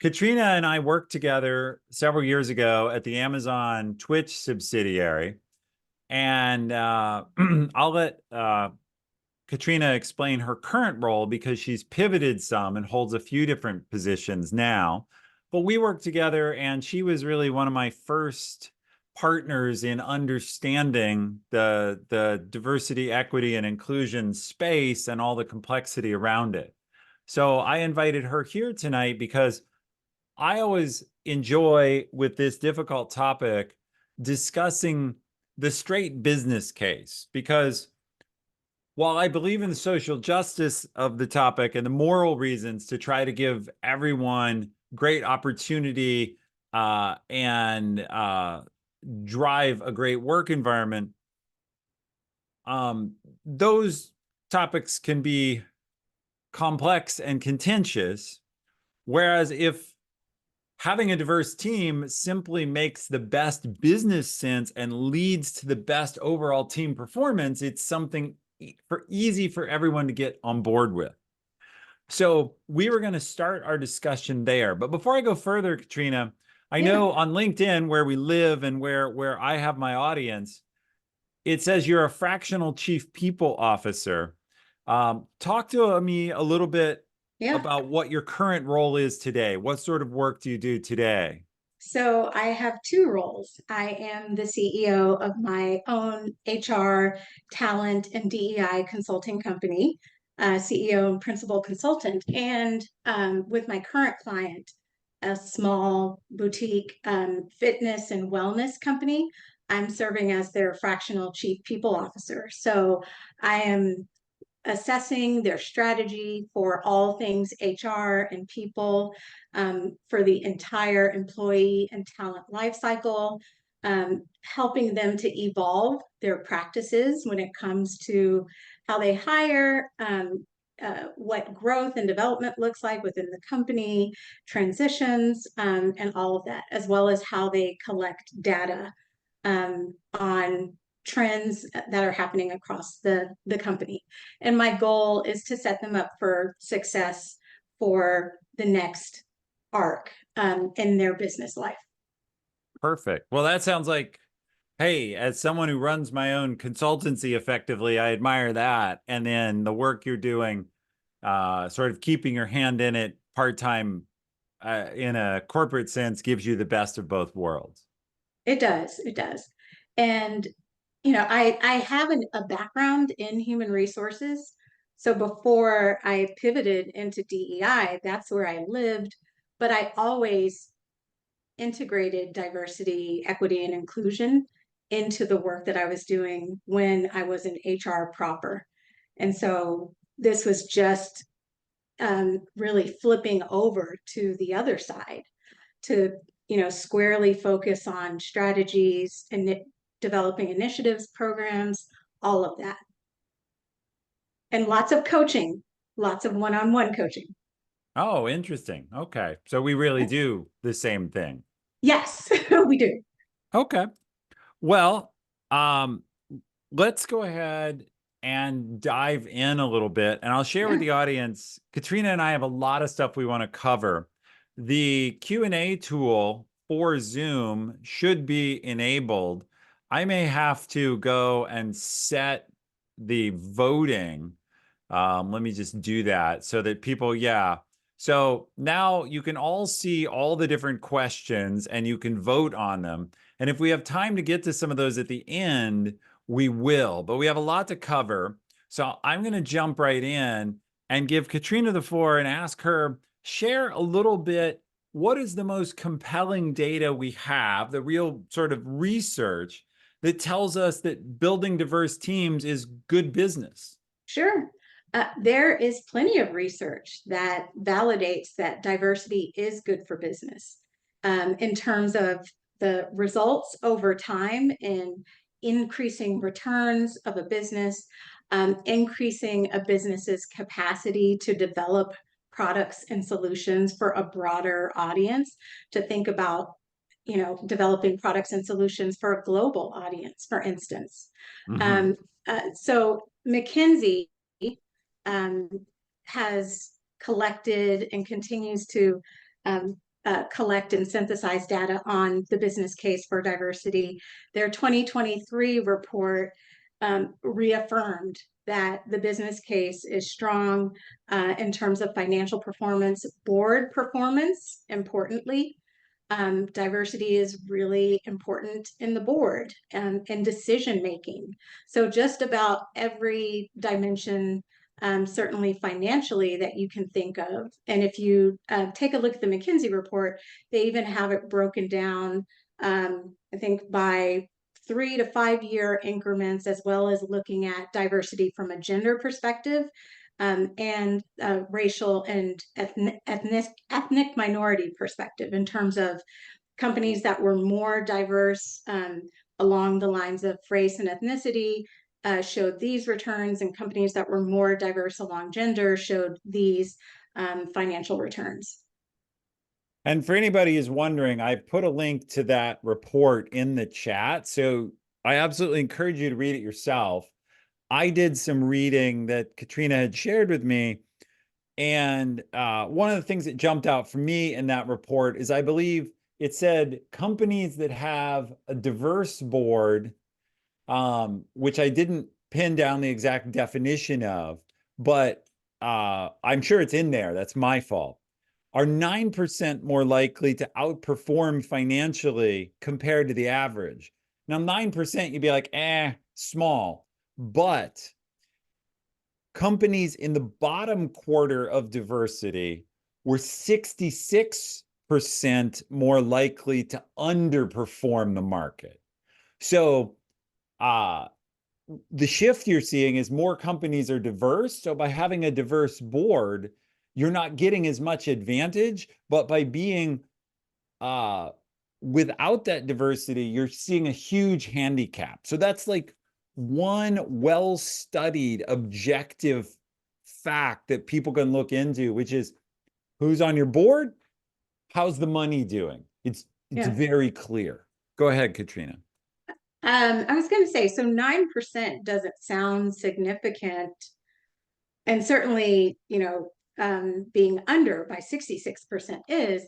Katrina and I worked together several years ago at the Amazon Twitch subsidiary. And I'll let Katrina explain her current role because she's pivoted some and holds a few different positions now. But we worked together, and she was really one of my first partners in understanding the diversity, equity, and inclusion space and all the complexity around it. So I invited her here tonight because I always enjoy, with this difficult topic, discussing the straight business case, because while I believe in the social justice of the topic and the moral reasons to try to give everyone great opportunity and drive a great work environment, those topics can be complex and contentious. Whereas if having a diverse team simply makes the best business sense and leads to the best overall team performance, it's something easy for everyone to get on board with. So we were going to start our discussion there. But before I go further, Katrina, I know on LinkedIn, where we live and where I have my audience, it says you're a fractional chief people officer. Talk to me a little bit about what your current role is today. What sort of work do you do today? So I have two roles. I am the CEO of my own HR, talent, and DEI consulting company, CEO and principal consultant. And with my current client, a small boutique fitness and wellness company, I'm serving as their fractional chief people officer. So I am assessing their strategy for all things HR and people, for the entire employee and talent lifecycle, helping them to evolve their practices when it comes to how they hire, what growth and development looks like within the company, transitions, and all of that, as well as how they collect data on trends that are happening across the company. And my goal is to set them up for success for the next arc in their business life. Perfect. Well, that sounds like, hey, as someone who runs my own consultancy effectively, I admire that. And then the work you're doing, sort of keeping your hand in it part-time in a corporate sense, gives you the best of both worlds. It does. It does. And, you know, I have a background in human resources. So before I pivoted into DEI, that's where I lived. But I always integrated diversity, equity, and inclusion into the work that I was doing when I was in HR proper. And so this was just really flipping over to the other side to, squarely focus on strategies and developing initiatives, programs, all of that. And lots of coaching, lots of one-on-one coaching. Oh, interesting. Okay. So we really do the same thing. Yes, we do. Okay. Well, um, let's go ahead and dive in a little bit. And I'll share with Yeah. the audience, Katrina and I have a lot of stuff we want to cover. The Q&A tool for Zoom should be enabled. I may have to go and set the voting. Let me just do that so that people, yeah. So now you can all see all the different questions and you can vote on them. And if we have time to get to some of those at the end, we will. But we have a lot to cover. So I'm going to jump right in and give Katrina the floor and ask her, share a little bit. What is the most compelling data we have, the real sort of research that tells us that building diverse teams is good business? Sure. There is plenty of research that validates that diversity is good for business in terms of the results over time in increasing returns of a business, increasing a business's capacity to develop products and solutions for a broader audience, to think about, developing products and solutions for a global audience, for instance. Mm-hmm. Um, so McKinsey um, has collected and continues to collect and synthesize data on the business case for diversity. Their 2023 report reaffirmed that the business case is strong in terms of financial performance, board performance, importantly. Diversity is really important in the board and in decision making. So just about every dimension, certainly financially, that you can think of. And if you take a look at the McKinsey report, they even have it broken down, I think, by 3 to 5 year increments, as well as looking at diversity from a gender perspective, and racial and ethnic minority perspective, in terms of companies that were more diverse along the lines of race and ethnicity showed these returns, and companies that were more diverse along gender showed these financial returns. And for anybody who's wondering, I put a link to that report in the chat. So I absolutely encourage you to read it yourself. I did some reading that Katrina had shared with me. And one of the things that jumped out for me in that report is, I believe it said companies that have a diverse board, which I didn't pin down the exact definition of, but I'm sure it's in there. That's my fault. Are 9% more likely to outperform financially compared to the average. Now, 9%, you'd be like, small. But companies in the bottom quarter of diversity were 66% more likely to underperform the market. So the shift you're seeing is more companies are diverse. So by having a diverse board, you're not getting as much advantage, but by being without that diversity, you're seeing a huge handicap. So that's like one well-studied objective fact that people can look into, which is who's on your board, how's the money doing? It's very clear. Go ahead, Katrina. I was going to say, so 9% doesn't sound significant, and certainly, being under by 66% is,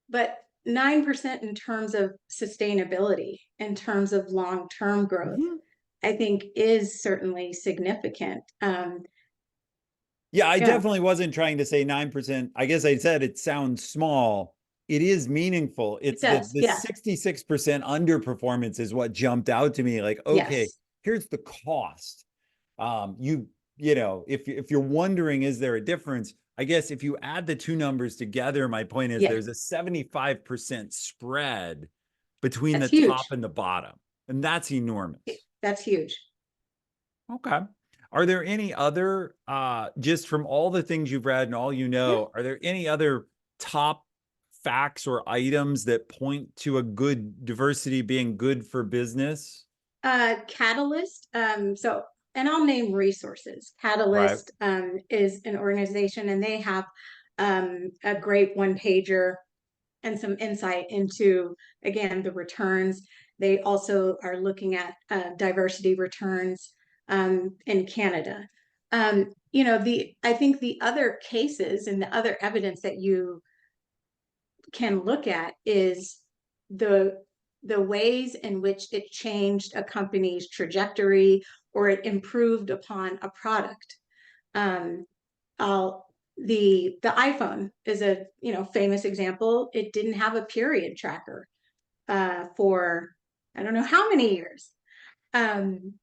but 9% in terms of sustainability, in terms of long-term growth, I think is certainly significant. Yeah, I definitely wasn't trying to say 9%. I guess I said it sounds small. It is meaningful. It's the 66% underperformance is what jumped out to me. Like, okay, here's the cost. If you're wondering, is there a difference? I guess if you add the two numbers together, my point is there's a 75% spread between the top and the bottom. And that's enormous. That's huge. Okay. Are there any other, just from all the things you've read and all you know, are there any other top facts or items that point to a good diversity being good for business? Catalyst. And I'll name resources. Catalyst is an organization, and they have a great one-pager and some insight into, again, the returns. They also are looking at diversity returns in Canada. I think the other cases and the other evidence that you can look at is the ways in which it changed a company's trajectory, or it improved upon a product. The iPhone is a famous example. It didn't have a period tracker for I don't know how many years. And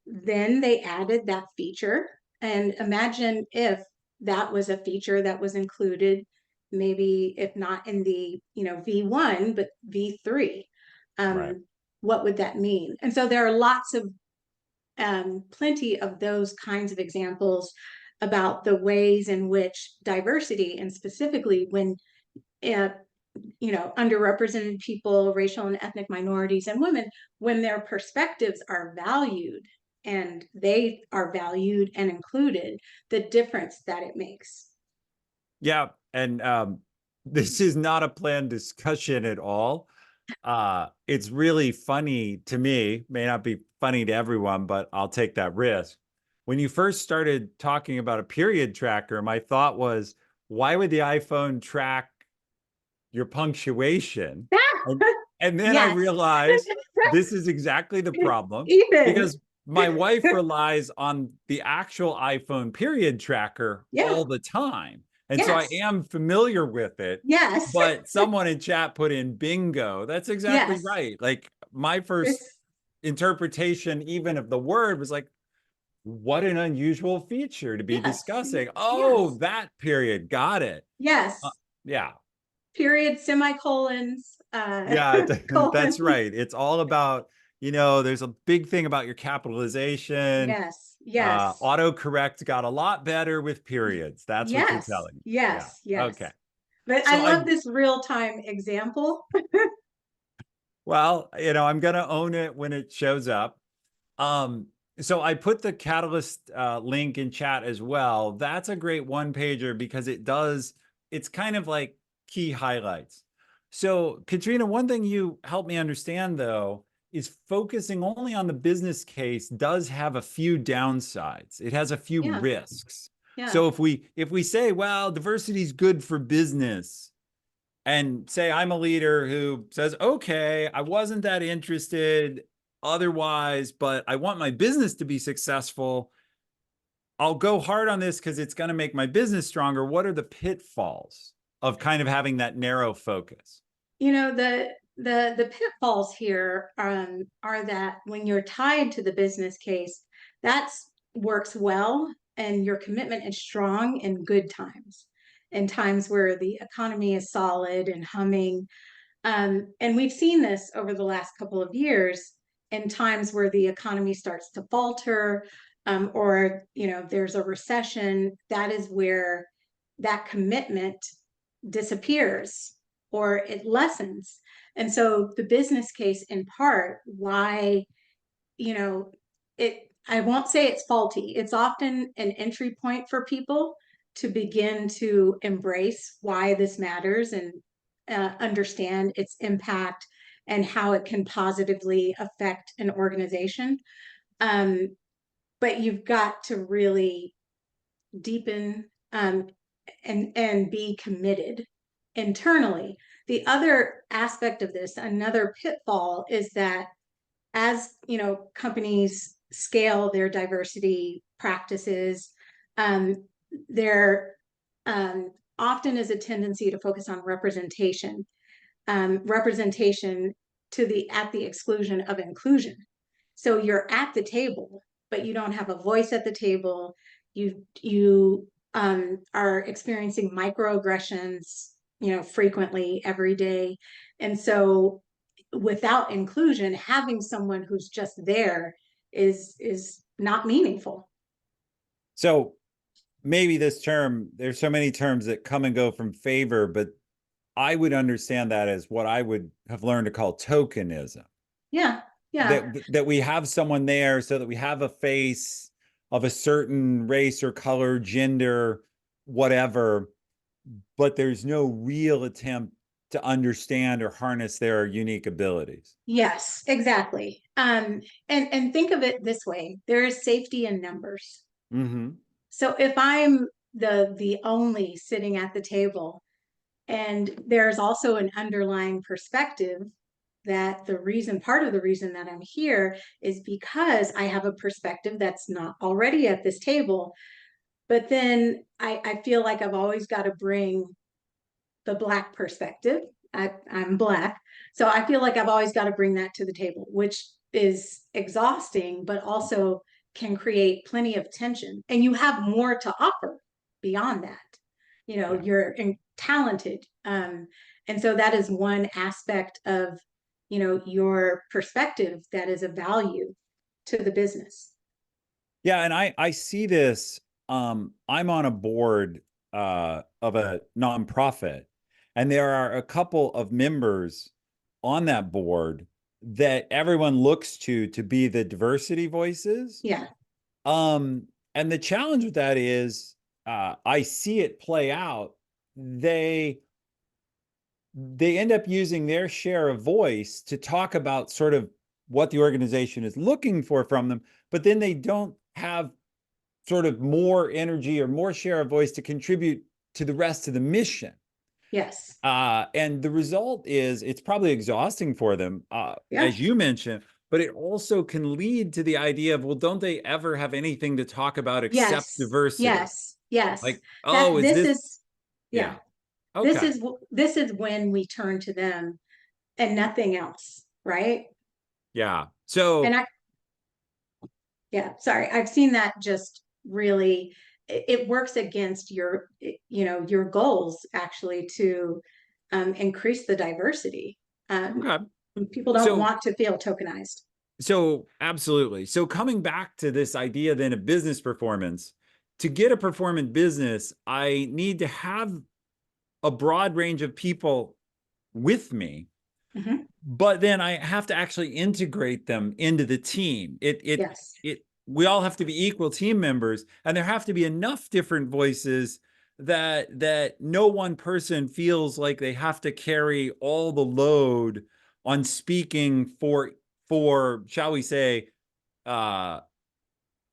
then they added that feature. And imagine if that was a feature that was included, maybe if not in the V1, but V3. What would that mean? And so there are lots of plenty of those kinds of examples about the ways in which diversity, and specifically when underrepresented people, racial and ethnic minorities, and women, when their perspectives are valued and they are valued and included, the difference that it makes. Yeah, and this is not a planned discussion at all. It's really funny to me, may not be funny to everyone, but I'll take that risk. When you first started talking about a period tracker, my thought was, why would the iPhone track your punctuation. And, and then I Yes. realized this is exactly the problem Ethan. because my wife relies on the actual iPhone period tracker Yeah. all the time. And so I Yes. am familiar with it, Yes. but someone in chat put in bingo. That's exactly Yes. right. Like my first It's interpretation, even of the word, was like, what an unusual feature to be yes. discussing. Oh, Yes. that period. Got it. Uh, Yes. yeah. Period, semicolons, Yeah, that's colons. right. It's all about, there's a big thing about your capitalization. Yes. Yes. Autocorrect got a lot better with periods. That's what you're Yes. telling me. Yeah. Yes. Okay. Yes. But So I love this real time example. well, I'm gonna own it when it shows up. Um, so I put the Catalyst link in chat as well. That's a great one pager because it's kind of like key highlights. So Katrina, one thing you helped me understand though is focusing only on the business case does have a few downsides. It has a few Yeah. risks. Yeah. So if we say, well, diversity is good for business, and say I'm a leader who says, okay, I wasn't that interested otherwise, but I want my business to be successful. I'll go hard on this because it's going to make my business stronger. What are the pitfalls of kind of having that narrow focus? The pitfalls here are that when you're tied to the business case, that works well and your commitment is strong in good times, in times where the economy is solid and humming. And we've seen this over the last couple of years in times where the economy starts to falter, or there's a recession. That is where that commitment disappears or it lessens. And so the business case, in part, why, you know, I won't say it's faulty. It's often an entry point for people to begin to embrace why this matters and understand its impact and how it can positively affect an organization. Um, but you've got to really deepen and be committed internally. The other aspect of this, another pitfall, is that as companies scale their diversity practices, um, there often is a tendency to focus on representation at the exclusion of inclusion. So you're at the table, but you don't have a voice at the table. You are experiencing microaggressions, frequently every day, and so without inclusion, having someone who's just there is not meaningful. So maybe there's so many terms that come and go from favor, but I would understand that as what I would have learned to call tokenism. Yeah, yeah. That we have someone there so that we have a face of a certain race or color, gender, whatever, but there's no real attempt to understand or harness their unique abilities. Yes, exactly. And think of it this way: there is safety in numbers. Mm-hmm. So if I'm the only sitting at the table, and there's also an underlying perspective that part of the reason that I'm here is because I have a perspective that's not already at this table. But then I feel like I've always got to bring the Black perspective. I'm Black. So I feel like I've always got to bring that to the table, which is exhausting, but also can create plenty of tension. And you have more to offer beyond that. Yeah. You're talented. And so that is one aspect of, your perspective that is of value to the business. Yeah, and I see this. I'm on a board of a nonprofit, and there are a couple of members on that board that everyone looks to be the diversity voices. Yeah. And the challenge with that is I see it play out. They end up using their share of voice to talk about sort of what the organization is looking for from them, but then they don't have sort of more energy or more share of voice to contribute to the rest of the mission. Yes. And the result is it's probably exhausting for them, Yeah. as you mentioned, but it also can lead to the idea of, well, don't they ever have anything to talk about except Yes. diversity? Yes. Yes. Like, oh, is This this? is, yeah, Yeah. Okay. this is when we turn to them and nothing else, right? Yeah. And So, yeah, sorry, I've seen that just really, it works against your, your goals actually to increase the diversity. Um, okay. People don't So, want to feel tokenized. so absolutely. So coming back to this idea then of business performance, to get a performant business, I need to have a broad range of people with me, Mhm. but then I have to actually integrate them into the team. Yes. We all have to be equal team members, and there have to be enough different voices that no one person feels like they have to carry all the load on speaking for shall we say uh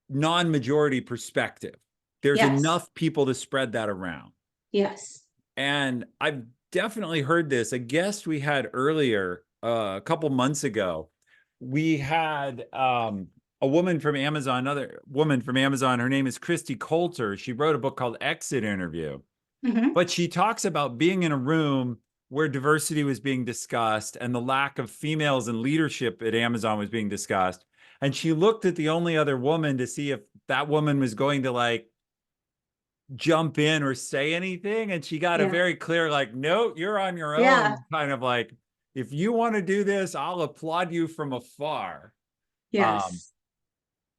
non-majority perspective. There's Yes. enough people to spread that around. Yes. And I've definitely heard this. A guest we had earlier, a couple months ago, we had a woman from Amazon, another woman from Amazon. Her name is Christy Coulter. She wrote a book called Exit Interview, Hmm. but she talks about being in a room where diversity was being discussed and the lack of females in leadership at Amazon was being discussed. And she looked at the only other woman to see if that woman was going to like jump in or say anything. And she got a Yeah. very clear, like, no, you're on your Yeah. own, kind of like, if you want to do this, I'll applaud you from afar. Um, Yes.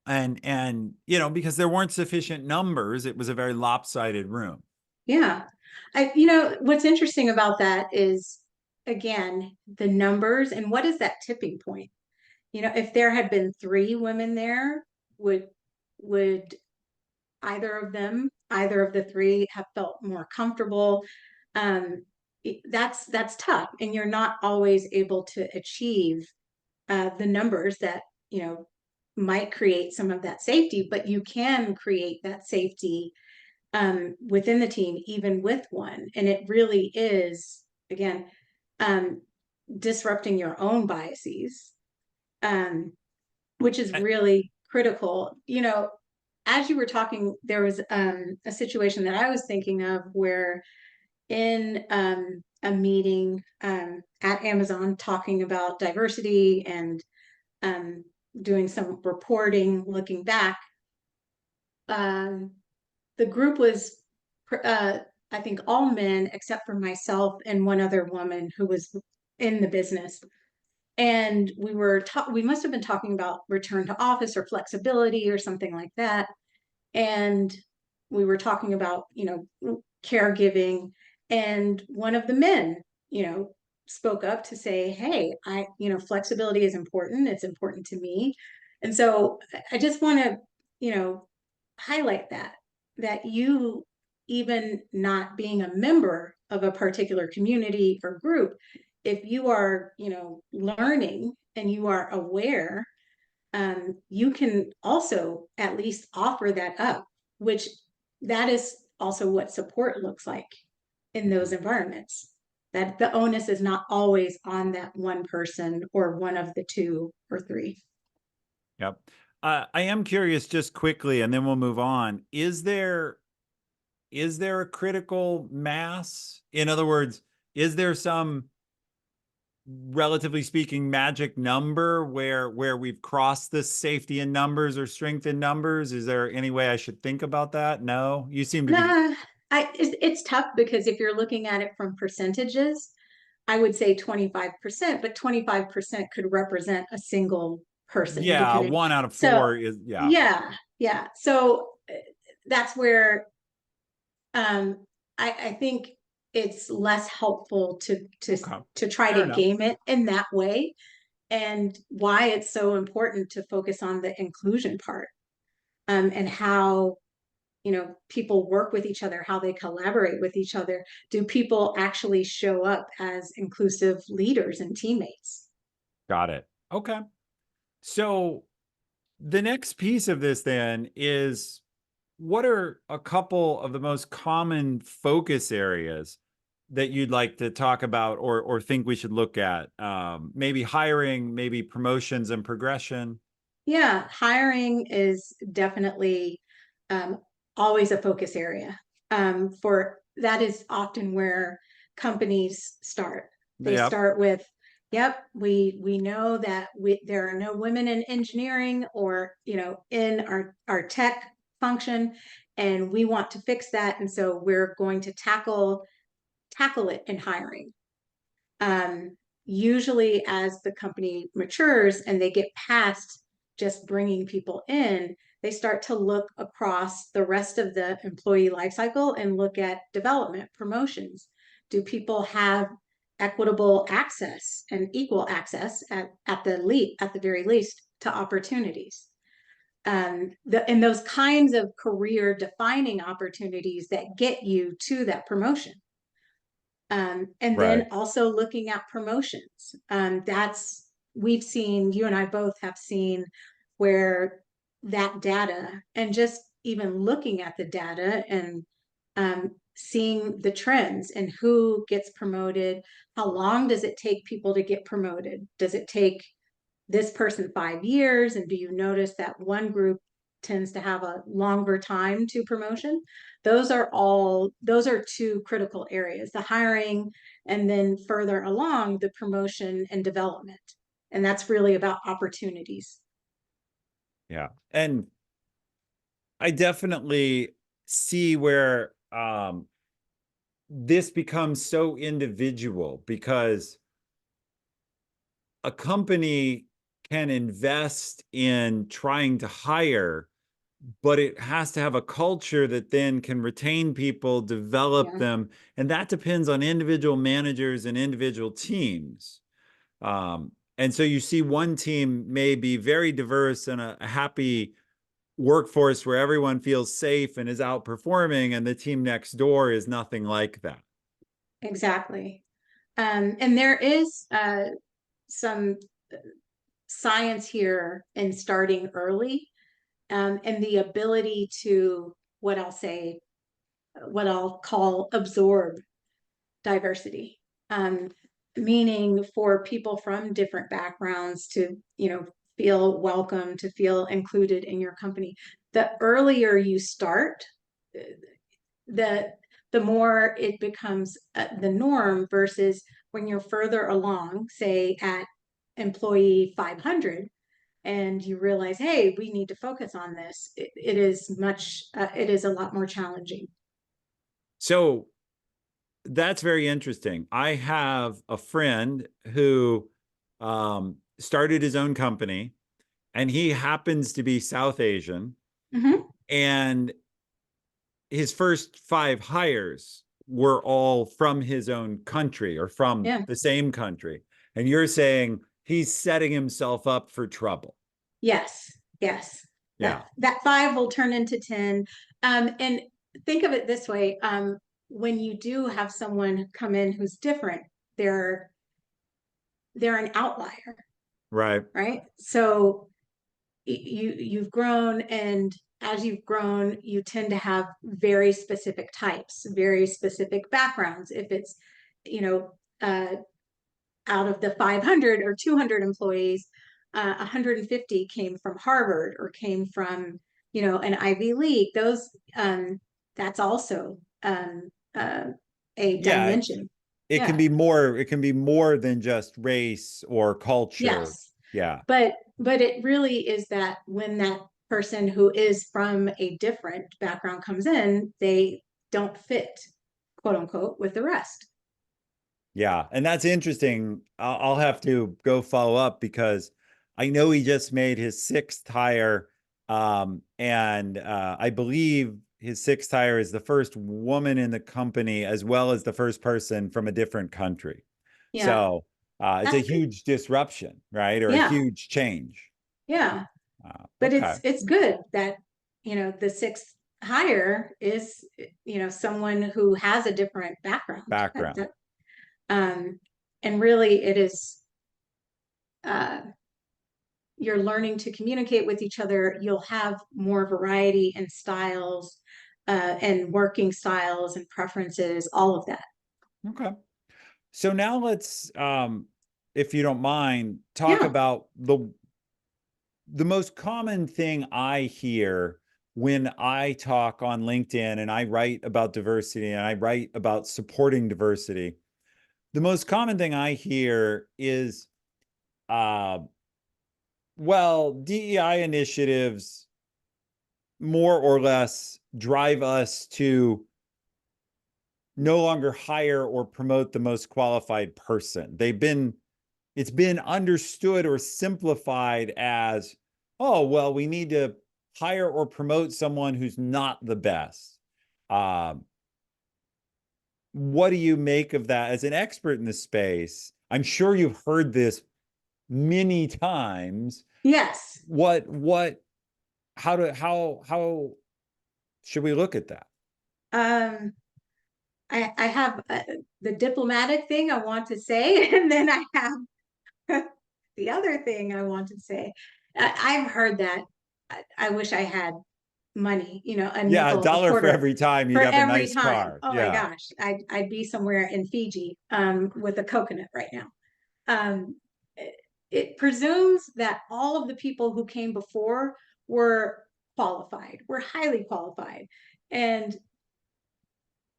and because there weren't sufficient numbers, it was a very lopsided room. Yeah. What's interesting about that is, again, the numbers and what is that tipping point? If there had been three women there, would either of the three have felt more comfortable? That's tough, and you're not always able to achieve the numbers that might create some of that safety, but you can create that safety within the team, even with one. And it really is, again, um, disrupting your own biases, um, which is really critical. As you were talking, there was a situation that I was thinking of where in a meeting at Amazon talking about diversity and um, doing some reporting, looking back, um, the group was, uh, I think, all men except for myself and one other woman who was in the business. And we must have been talking about return to office or flexibility or something like that. And we were talking about, caregiving. And one of the men, you know, spoke up to say, hey, flexibility is important. It's important to me. And so I just want to, highlight that you, even not being a member of a particular community or group, if you are, learning and you are aware, you can also at least offer that up, which that is also what support looks like in those environments. That the onus is not always on that one person or one of the two or three. Yep. I am curious, just quickly, and then we'll move on. Is there a critical mass? In other words, is there some, relatively speaking, magic number where we've crossed this safety in numbers or strength in numbers? Is there any way I should think about that? No, you seem to be. Nah, it's tough because if you're looking at it from percentages, I would say 25%, but 25% could represent a single person, Yeah, depending. one out of So, four is, yeah. yeah, yeah. So that's where um, I think it's less helpful Okay, to try fair to enough. game it in that way, and why it's so important to focus on the inclusion part, and how people work with each other, how they collaborate with each other. Do people actually show up as inclusive leaders and teammates? Got it. Okay. So the next piece of this then is, what are a couple of the most common focus areas that you'd like to talk about or think we should look at? Maybe hiring, maybe promotions and progression. Yeah, hiring is definitely um, always a focus area. For that is often where companies start. They Yep. start with, "Yep, we know that there are no women in engineering or in our tech function, and we want to fix that, and so we're going to tackle it in hiring." um, Usually as the company matures and they get past just bringing people in, they start to look across the rest of the employee lifecycle and look at development, promotions. Do people have equitable access and equal access at the very least to opportunities? And those kinds of career defining opportunities that get you to that promotion. And Right. then also looking at promotions. We've seen, you and I both have seen where that data and just even looking at the data and seeing the trends and who gets promoted, how long does it take people to get promoted? Does it take this person 5 years? And do you notice that one group tends to have a longer time to promotion? Those are two critical areas, the hiring and then further along the promotion and development. And that's really about opportunities. Yeah. And I definitely see where this becomes so individual because a company can invest in trying to hire, but it has to have a culture that then can retain people, develop Yeah, them. And that depends on individual managers and individual teams. And so you see one team may be very diverse and a happy workforce where everyone feels safe and is outperforming, and the team next door is nothing like that. exactly. And there is some science here in starting early, and the ability to what I'll call absorb diversity, um, meaning for people from different backgrounds to, feel welcome, to feel included in your company. The earlier you start, the the more it becomes the norm versus when you're further along, say at employee 500, and you realize, hey, we need to focus on this. It is a lot more challenging. So that's very interesting. I have a friend who started his own company, and he happens to be South Asian. Mm-hmm. And his first 5 hires were all from his own country or from Yeah. the same country. And you're saying he's setting himself up for trouble. Yes, yes. Yeah. That five will turn into 10. And think of it this way. When you do have someone come in who's different, they're they're an outlier, Right. right? So you've grown, and as you've grown, you tend to have very specific types, very specific backgrounds. If it's, you know, uh, out of the 500 or 200 employees, 150 came from Harvard or came from, an Ivy League. That's also uh, a Yeah. dimension. It can Yeah. be more, it can be more than just race or culture. Yes. Yeah. But it really is that when that person who is from a different background comes in, they don't fit, quote unquote, with the rest. Yeah, and that's interesting. I'll have to go follow up because I know he just made his 6th hire, and I believe his 6th hire is the first woman in the company as well as the first person from a different country. Yeah. So it's a That's good. huge disruption, right? Or a Yeah. huge change. Yeah. But Okay, it's good that, the sixth hire is, someone who has a different background. background. Um, and really it is, uh, you're learning to communicate with each other. You'll have more variety in styles, and working styles and preferences, all of that. Okay. So now let's, if you don't mind, talk Yeah. about the most common thing I hear when I talk on LinkedIn and I write about diversity and I write about supporting diversity. The most common thing I hear is, uh, well, DEI initiatives more or less drive us to no longer hire or promote the most qualified person. It's been understood or simplified as, oh, well, we need to hire or promote someone who's not the best. Um, what do you make of that as an expert in the space? I'm sure you've heard this many times. Yes. What, how should we look at that? Um, I have the diplomatic thing I want to say, and then I have the other thing I want to say. I've heard that. I wish I had money, a Yeah, a nickel, a dollar for quarter every time for you'd have a every nice time. car. Oh my Yeah. gosh, I'd be somewhere in Fiji with a coconut right now. Um, it presumes that all of the people who came before were qualified, were highly qualified. And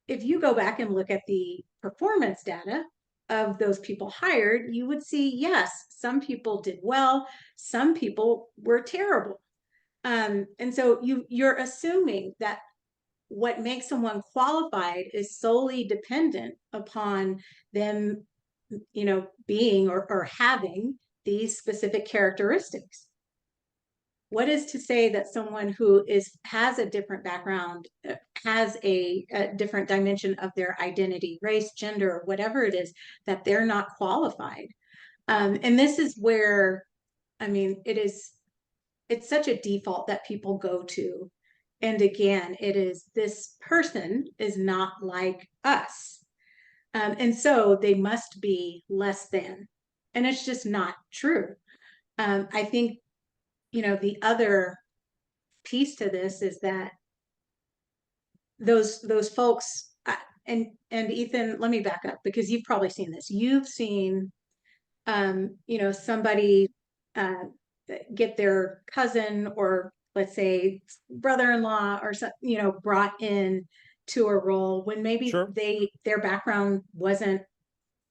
if you go back and look at the performance data of those people hired, you would see, yes, some people did well, some people were terrible. And so you're assuming that what makes someone qualified is solely dependent upon them, being or having these specific characteristics. What is to say that someone who has a different background, has a different dimension of their identity, race, gender, whatever it is, that they're not qualified? And this is where, I mean, it's such a default that people go to. And again, it is, this person is not like us. And so they must be less than. And it's just not true. I think, the other piece to this is that those folks, and Ethan, let me back up because you've probably seen this. You've seen, somebody uh, get their cousin or let's say brother-in-law or some, brought in to a role when maybe Sure. their background wasn't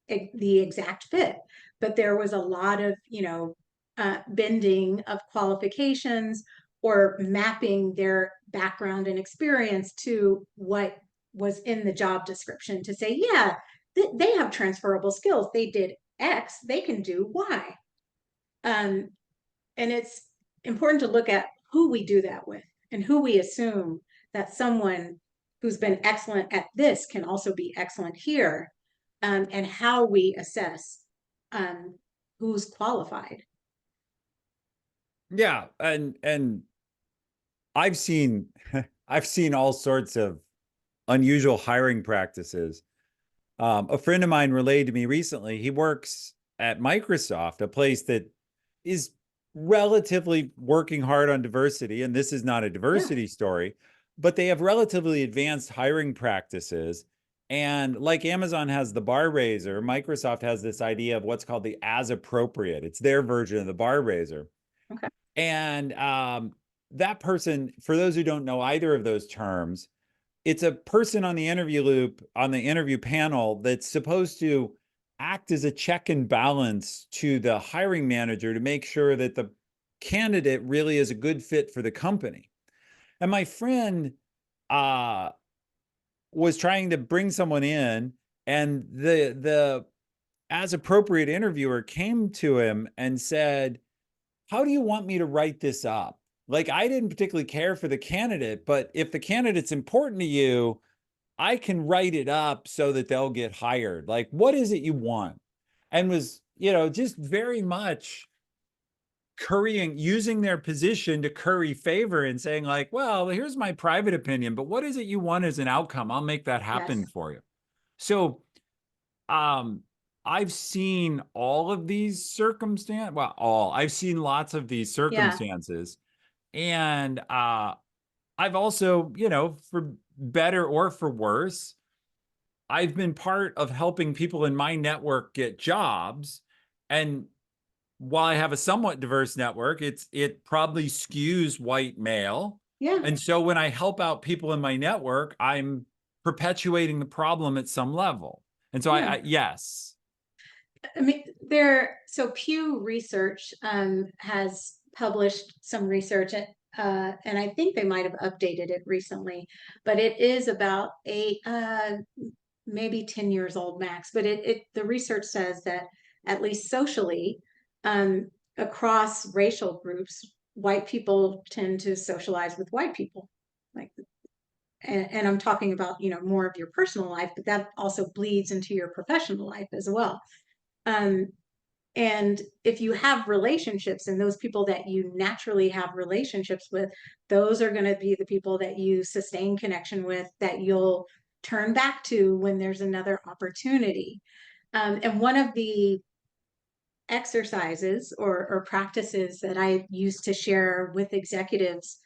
the exact fit, but there was a lot of, bending of qualifications or mapping their background and experience to what was in the job description to say, yeah, they have transferable skills. They did X, they can do Y. Um, and it's important to look at who we do that with and who we assume that someone who's been excellent at this can also be excellent here, and how we assess um, who's qualified. Yeah, and I've seen I've seen all sorts of unusual hiring practices. A friend of mine relayed to me recently, he works at Microsoft, a place that is relatively working hard on diversity, and this is not a Yeah. diversity story, but they have relatively advanced hiring practices. And like Amazon has the bar raiser, Microsoft has this idea of what's called the as appropriate. It's their version of the bar raiser. Okay. And that person, for those who don't know either of those terms, it's a person on the interview loop, on the interview panel, that's supposed to act as a check and balance to the hiring manager to make sure that the candidate really is a good fit for the company. And my friend uh, was trying to bring someone in, and the as appropriate interviewer came to him and said, how do you want me to write this up? Like, I didn't particularly care for the candidate, but if the candidate's important to you, I can write it up so that they'll get hired. Like, what is it you want? And was, just very much using their position to curry favor and saying, like, well, here's my private opinion, but what is it you want as an outcome? I'll make that happen Yes. for you. So, um, I've seen all of these I've seen lots of these Yeah. circumstances. And I've also, for better or for worse, I've been part of helping people in my network get jobs. And while I have a somewhat diverse network, it probably skews white male. Yeah. And so when I help out people in my network, I'm perpetuating the problem at some level. And so Yeah. yes. I mean, so Pew Research has published some research, and I think they might have updated it recently, but it is about maybe 10 years old max. But the research says that at least socially, um, across racial groups, white people tend to socialize with white people. Like, and I'm talking about, more of your personal life, but that also bleeds into your professional life as well. Um, and if you have relationships and those people that you naturally have relationships with, those are going to be the people that you sustain connection with, that you'll turn back to when there's another opportunity. And one of the exercises or practices that I used to share with executives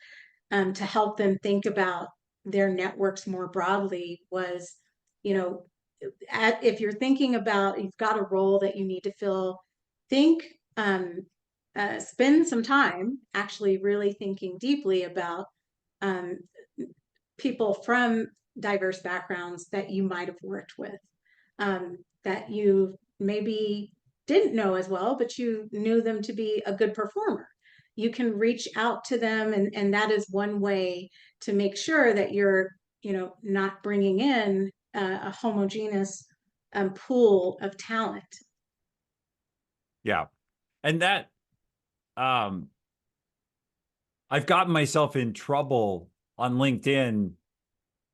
to help them think about their networks more broadly was, you know, if you're thinking about, you've got a role that you need to fill, think, spend some time actually really thinking deeply about um, people from diverse backgrounds that you might have worked with, that you maybe didn't know as well, but you knew them to be a good performer. You can reach out to them, and that is one way to make sure that you're, not bringing in a homogeneous pool of talent. Yeah. And that um I've gotten myself in trouble on LinkedIn,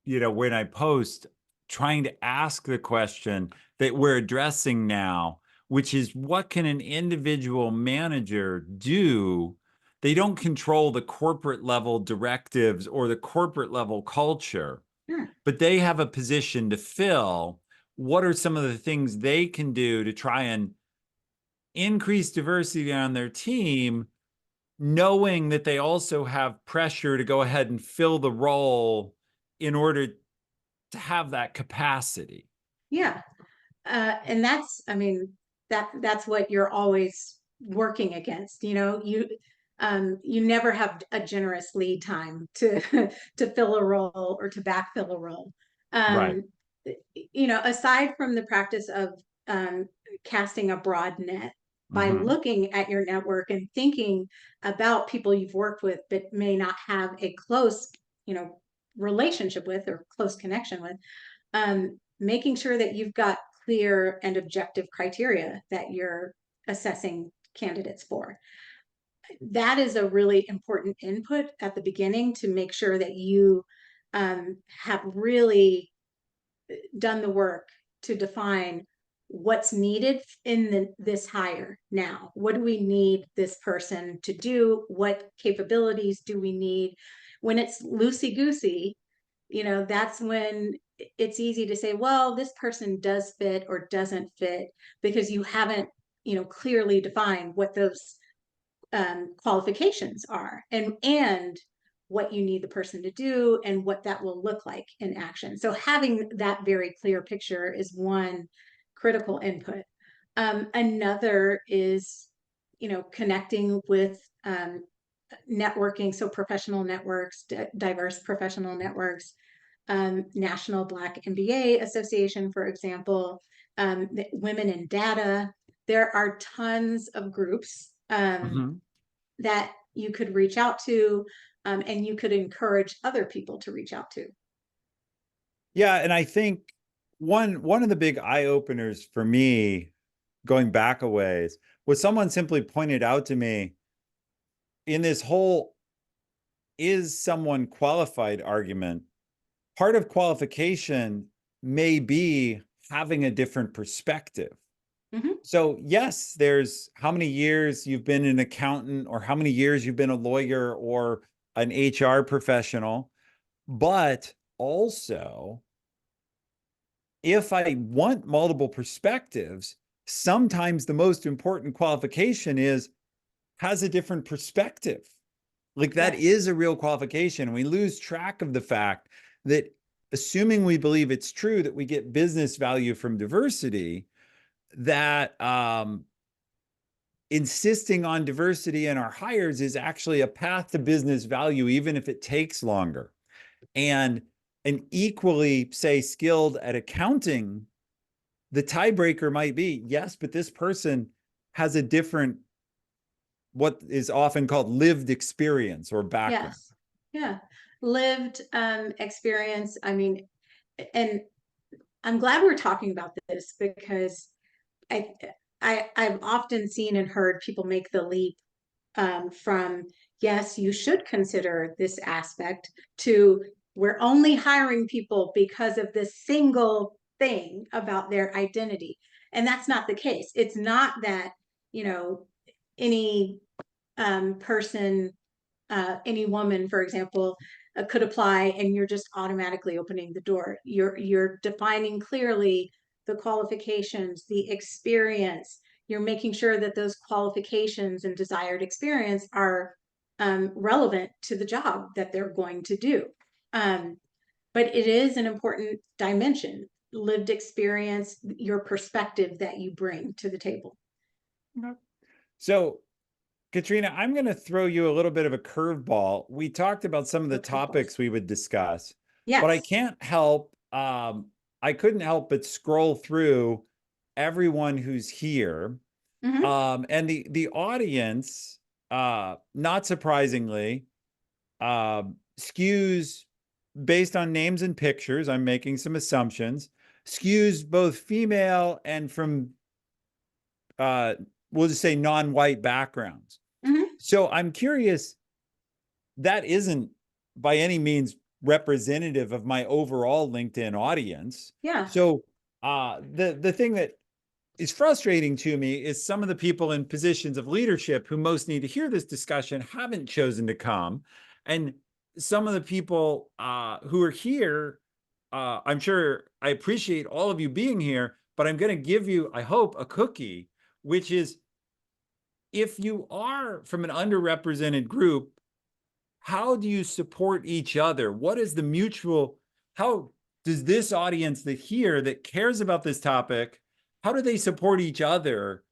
when I post, trying to ask the question that we're addressing now, which is what can an individual manager do? They don't control the corporate level directives or the corporate level culture, Yeah. but they have a position to fill. What are some of the things they can do to try and increase diversity on their team, knowing that they also have pressure to go ahead and fill the role in order to have that capacity? Yeah. And I mean, that's what you're always working against. You never have a generous lead time to to fill a role or to backfill a role. Right. Um, Aside from the practice of um, casting a broad net by Mm-hmm. looking at your network and thinking about people you've worked with but may not have a close, relationship with or close connection with, making sure that you've got clear and objective criteria that you're assessing candidates for. That is a really important input at the beginning to make sure that you have really done the work to define what's needed in this hire now. What do we need this person to do? What capabilities do we need? When it's loosey goosey, that's when it's easy to say, well, this person does fit or doesn't fit, because you haven't, clearly defined what those qualifications are, and what you need the person to do and what that will look like in action. So having that very clear picture is one critical input. Another is, connecting with networking, so professional networks, diverse professional networks, National Black MBA Association, for example, Women in Data. There are tons of groups Mm-hmm. that you could reach out to, and you could encourage other people to reach out to. Yeah, and I think one of the big eye openers for me, going back a ways, was someone simply pointed out to me in this whole is someone qualified argument. Part of qualification may be having a different perspective. Mm-hmm. So, yes, there's how many years you've been an accountant or how many years you've been a lawyer or an HR professional, but also, if I want multiple perspectives, sometimes the most important qualification is has a different perspective. Like that Yes. is a real qualification. We lose track of the fact that assuming we believe it's true that we get business value from diversity, that insisting on diversity in our hires is actually a path to business value, even if it takes longer. And an equally, say, skilled at accounting, the tiebreaker might be, yes, but this person has a different, what is often called lived experience or background. Yes. Yeah. Lived experience. I mean, and I'm glad we're talking about this because I, I've often seen and heard people make the leap from, yes, you should consider this aspect, to we're only hiring people because of this single thing about their identity. And that's not the case. It's not that, you know, any person, any woman, for example, could apply and you're just automatically opening the door. You're defining clearly the qualifications, the experience. You're making sure that those qualifications and desired experience are relevant to the job that they're going to do. But it is an important dimension, lived experience, your perspective that you bring to the table. So, Katrina, I'm going to throw you a little bit of a curveball. We talked about some of the topics we would discuss, but I Yes. can't help, I couldn't help but scroll through everyone who's here. Mm-hmm. And the audience, not surprisingly, skews based on names and pictures. I'm making some assumptions, skews both female and from, we'll just say non-white backgrounds. Mm-hmm. So I'm curious, that isn't by any means representative of my overall LinkedIn audience. Yeah. So the thing that is frustrating to me is some of the people in positions of leadership who most need to hear this discussion haven't chosen to come. And some of the people who are here, I'm sure I appreciate all of you being here, but I'm going to give you, I hope, a cookie, which is, if you are from an underrepresented group, how do you support each other? What is the mutual, how does this audience that here that cares about this topic, how do they support each other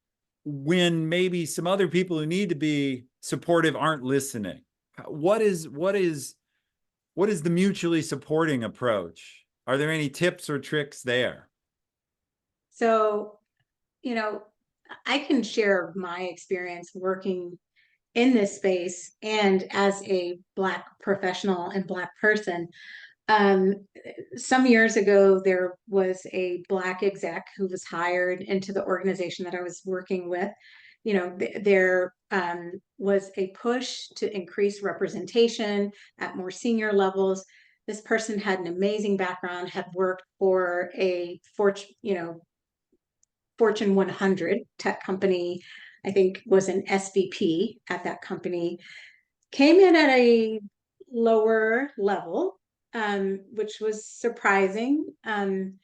when maybe some other people who need to be supportive aren't listening? What is the mutually supporting approach? Are there any tips or tricks there? So, you know, I can share my experience working in this space and as a Black professional and Black person. Um, some years ago, there was a Black exec who was hired into the organization that I was working with. You know, there was a push to increase representation at more senior levels. This person had an amazing background, had worked for a Fortune 100 tech company, I think was an SVP at that company, came in at a lower level, which was surprising. And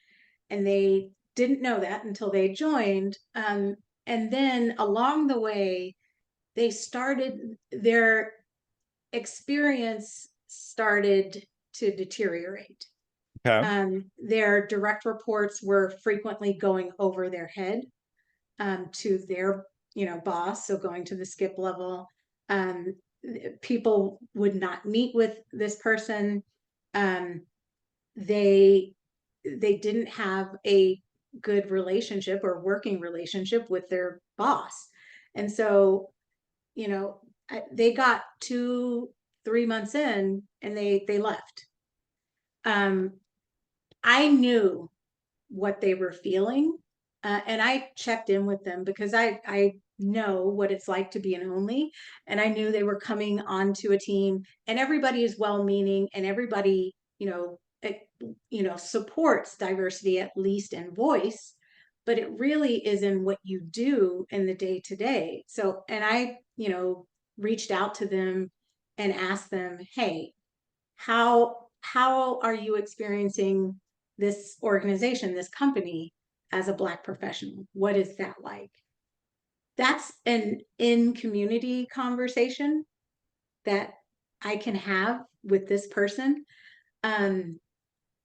they didn't know that until they joined. And then along the way, they started, their experience started to deteriorate. Okay. Their direct reports were frequently going over their head to their boss, so going to the skip level. um, People would not meet with this person. um, they they didn't have a good relationship or working relationship with their boss, and so they got 2-3 months in and they left. um, I knew what they were feeling. And I checked in with them because I know what it's like to be an only. And I knew they were coming onto a team, and everybody is well meaning, and everybody, supports diversity, at least in voice, but it really is in what you do in the day to day. So, and I, reached out to them and asked them, hey, how are you experiencing this organization, this company, as a Black professional? What is that like? That's an in community conversation that I can have with this person. Um,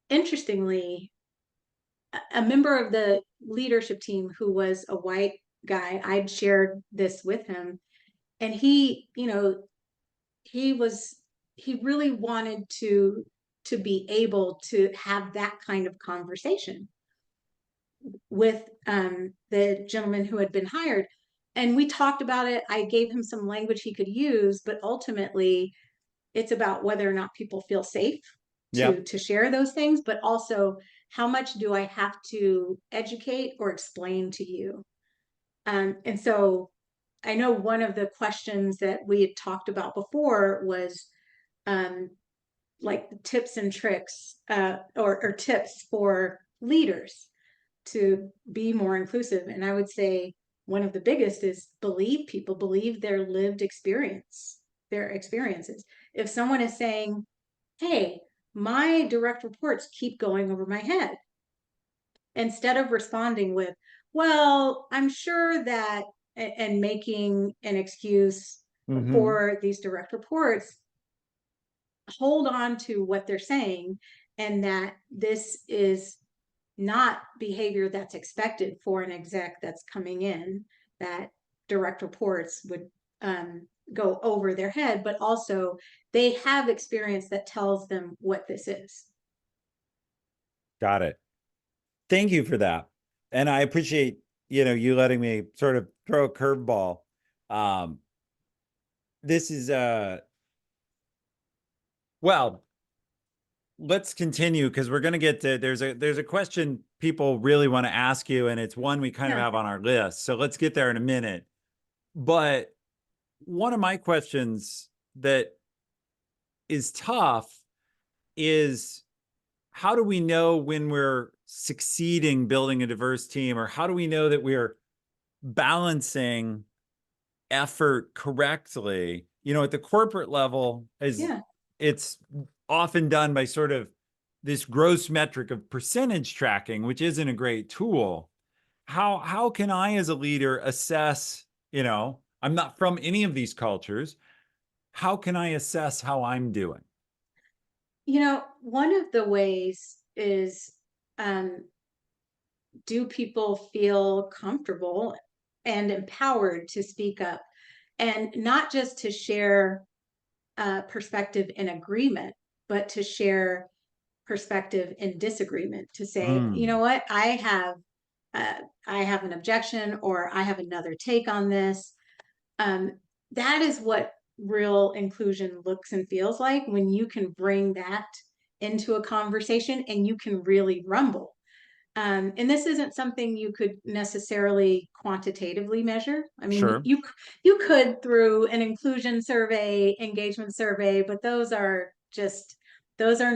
interestingly, a member of the leadership team who was a white guy, I'd shared this with him, and he was he really wanted to be able to have that kind of conversation with the gentleman who had been hired. And we talked about it. I gave him some language he could use, but ultimately it's about whether or not people feel safe Yep. to share those things, but also how much do I have to educate or explain to you? And so I know one of the questions that we had talked about before was um, like tips and tricks or tips for leaders to be more inclusive. And I would say one of the biggest is believe people, believe their lived experience, their experiences. If someone is saying, hey, my direct reports keep going over my head, instead of responding with, well, I'm sure that, and making an excuse Mm-hmm. for these direct reports, hold on to what they're saying, and that this is not behavior that's expected for an exec that's coming in, that direct reports would go over their head, but also they have experience that tells them what this is. Got it. Thank you for that. And I appreciate, you letting me sort of throw a curveball. Um, this is well, let's continue because we're going to get to there's a question people really want to ask you, and it's one we kind of Yeah. have on our list. So let's get there in a minute. But one of my questions that is tough is how do we know when we're succeeding building a diverse team, or how do we know that we're balancing effort correctly? At the corporate level, as Yeah. it's often done by sort of this gross metric of percentage tracking, which isn't a great tool. How can I as a leader assess, I'm not from any of these cultures. How can I assess how I'm doing? One of the ways is, um, do people feel comfortable and empowered to speak up, and not just to share perspective in agreement, but to share perspective in disagreement, to say, you know Mm, what, uh, I have an objection, or I have another take on this. um, that is what real inclusion looks and feels like, when you can bring that into a conversation and you can really rumble. And this isn't something you could necessarily quantitatively measure. I mean, sure. you could through an inclusion survey, engagement survey, but those are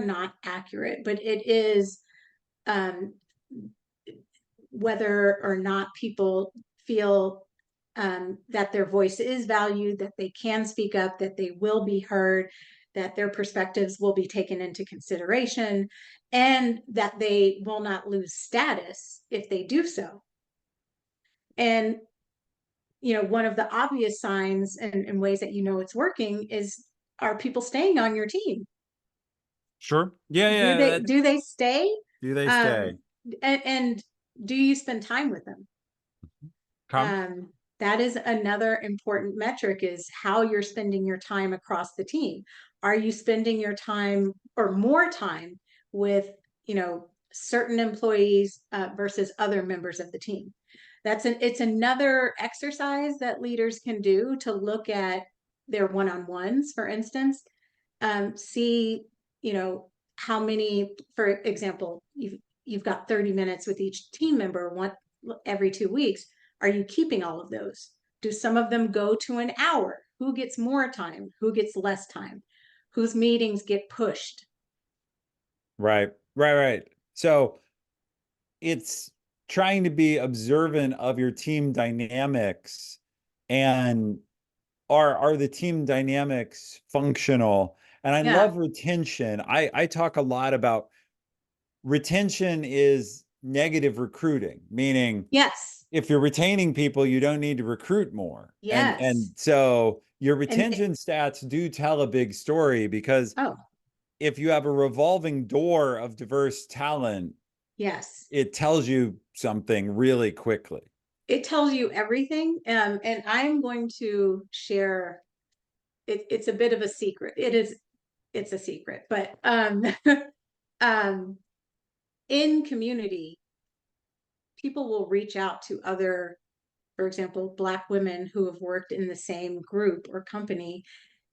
not accurate. But it is, um, whether or not people feel that their voice is valued, that they can speak up, that they will be heard, that their perspectives will be taken into consideration, and that they will not lose status if they do so. And one of the obvious signs and ways that it's working is, are people staying on your team? Sure. Yeah, Do yeah. they stay? Do they Um, stay? and do you spend time with them? Come. um, that is another important metric, is how you're spending your time across the team. Are you spending your time or more time with certain employees versus other members of the team? It's another exercise that leaders can do to look at their one-on-ones, for instance. See, how many, for example, you've got 30 minutes with each team member, one every 2 weeks. Are you keeping all of those? Do some of them go to an hour? Who gets more time? Who gets less time? Whose meetings get pushed? Right, right, right. So it's trying to be observant of your team dynamics, and are the team dynamics functional? And I Yeah. love retention. I talk a lot about retention is negative recruiting, meaning Yes. if you're retaining people, you don't need to recruit more. And Yes. so your And retention stats do tell a big story because oh, if you have a revolving door of diverse talent, Yes. it tells you something really quickly. It tells you everything. And I'm going to share it's a bit of a secret. It's a secret, but um in community, people will reach out to other, for example, Black women who have worked in the same group or company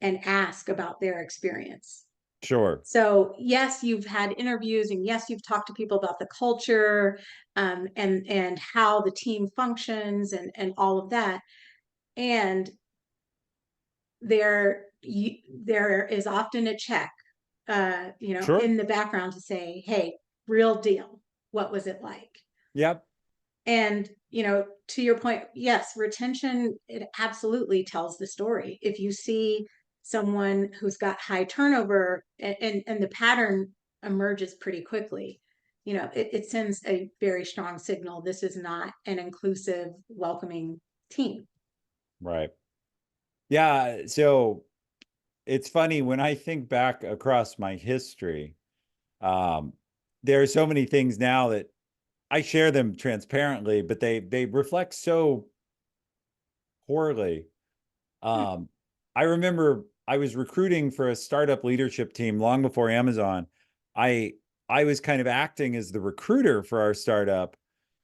and ask about their experience. Sure. So yes, you've had interviews, and yes, you've talked to people about the culture, and how the team functions, and all of that. And there is often a check, Sure. in the background to say, "Hey, real deal, what was it like?" Yep. And to your point, yes, retention, it absolutely tells the story. If you see someone who's got high turnover, and the pattern emerges pretty quickly, it sends a very strong signal. This is not an inclusive, welcoming team. Right. Yeah. So it's funny when I think back across my history, um, there are so many things now that I share them transparently, but they reflect so poorly. Um, I remember I was recruiting for a startup leadership team long before Amazon. I I was kind of acting as the recruiter for our startup.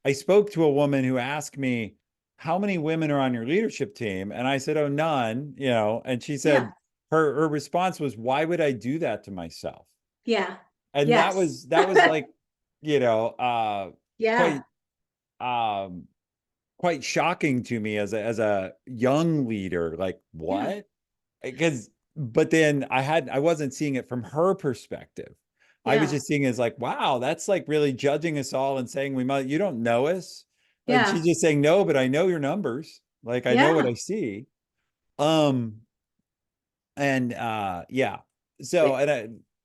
I spoke to a woman who asked me, "How many women are on your leadership team?" And I said, "Oh, none," and she Yeah, said her response was, "Why would I do that to myself?" yeah, And that yes, was that was like, you know, uh yeah, quite um quite shocking to me as a young leader. Like, yeah, what? Because but then I wasn't seeing it from her perspective. I was yeah, just seeing it as like, wow, that's like really judging us all and saying we might, you don't know us. And yeah, she's just saying, no, but I know your numbers. Like I know what yeah. I see. Um and yeah. So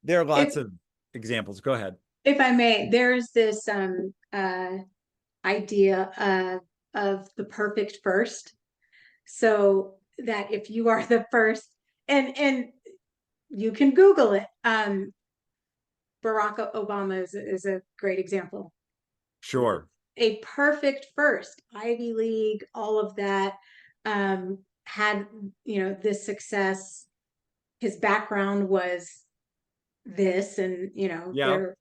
there are If lots of examples. Go ahead. if I may, there's this idea of the perfect first. So that if you are the first, and you can Google it. Barack Obama is a great example. Sure. A perfect first, Ivy League, all of that, had this success. His background was this, and Yeah. there.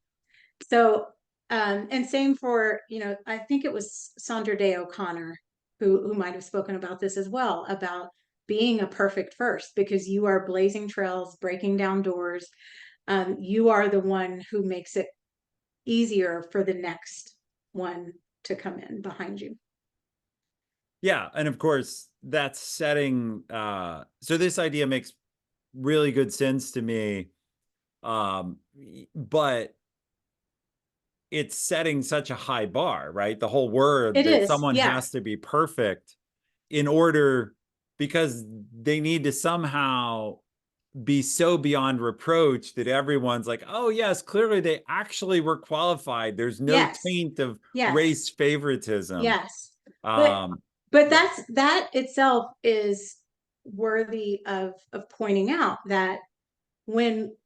So, and same for, I think it was Sandra Day O'Connor who might have spoken about this as well, about being a perfect first, because you are blazing trails, breaking down doors. You are the one who makes it easier for the next one to come in behind you. Yeah. And of course, that's setting so this idea makes really good sense to me. But it's setting such a high bar, right? The whole word It that is, someone yeah, has to be perfect in order, because they need to somehow be so beyond reproach that everyone's like, oh, yes, clearly they actually were qualified. There's no yes, taint of yes, race favoritism. yes. But Um, yeah, that itself is worthy of pointing out, that when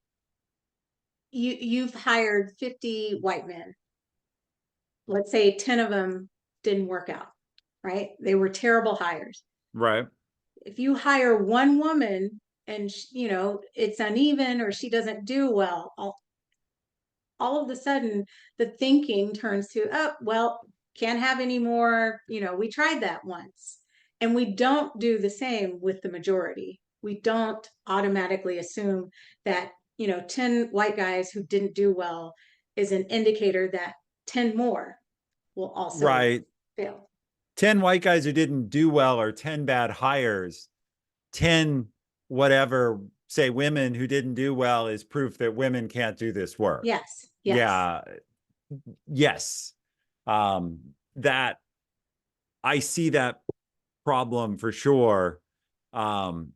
you've hired 50 white men, let's say 10 of them didn't work out, right? They were terrible hires. right. If you hire one woman and it's uneven, or she doesn't do well, all of a sudden the thinking turns to, oh, well, can't have any more, we tried that once. And we don't do the same with the majority. We don't automatically assume that 10 white guys who didn't do well is an indicator that 10 more will also Right. fail. 10 white guys who didn't do well or 10 bad hires. 10 whatever, say, women who didn't do well is proof that women can't do this work. Yes, yes, Yeah. Yes. That I see that problem for sure. Um,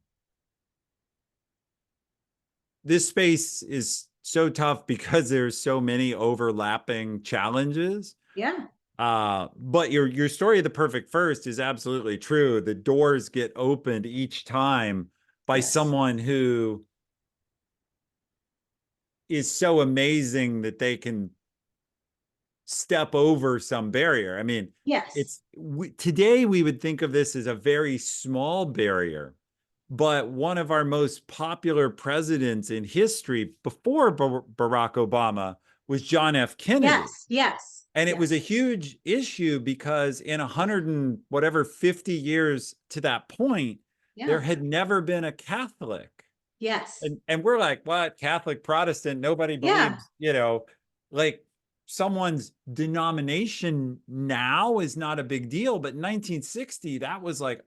this space is so tough because there's so many overlapping challenges. yeah, But your story of the perfect first is absolutely true. The doors get opened each time by yes, someone who is so amazing that they can step over some barrier. I mean, Yes. today we would think of this as a very small barrier, but one of our most popular presidents in history before Barack Obama was John F. Kennedy. Yes. Yes. And it was a Yes. huge issue because in 100 and whatever 50 years to that point, there Yeah. had never been a Catholic. Yes. And we're like, what? Catholic, Protestant, nobody Yeah. believes, like someone's denomination now is not a big deal. But in 1960, that was like,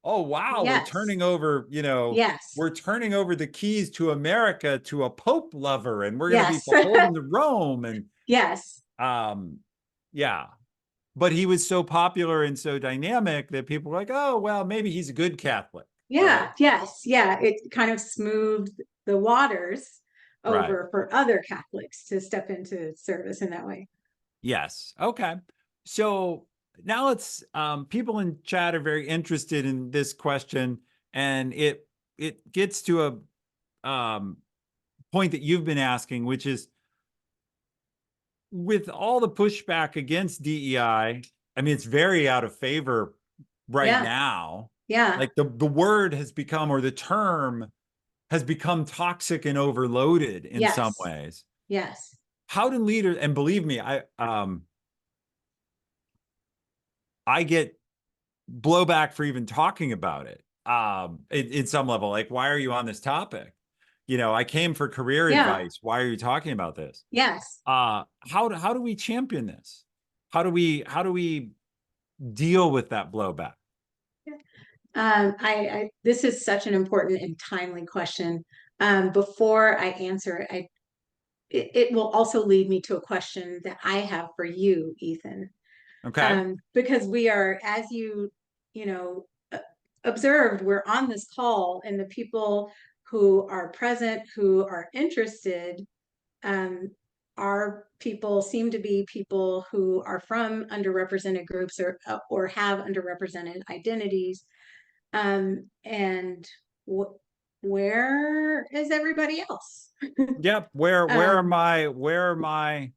oh, wow, Yes. Yes. we're turning over the keys to America to a Pope lover, and we're going to be Yes. beholden to Rome. And Yes. um, yeah. But he was so popular and so dynamic that people were like, oh, well, maybe he's a good Catholic, right? Yeah. Yes. Yeah. It kind of smoothed the waters Right. over for other Catholics to step into service in that way. Yes. Okay. So now let's people in chat are very interested in this question, and it gets to a point that you've been asking, which is with all the pushback against DEI, I mean, it's very out of favor right Yeah. now. Yeah. Like the word has become, or the term has become toxic and overloaded in some Yes. ways. Yes. How do leaders, and believe me, I get blowback for even talking about it in some level. Like, why are you on this topic? I came for career Yeah. advice. Why are you talking about this? Yes. How do we champion this? How do we deal with that blowback? This is such an important and timely question. Before I answer it, it will also lead me to a question that I have for you, Ethan. Okay. Because we are, as you know, observed, we're on this call, and the people who are present, who are interested, um, seem to be people who are from underrepresented groups or have underrepresented identities. And where is everybody else? Yep. Where are Um, my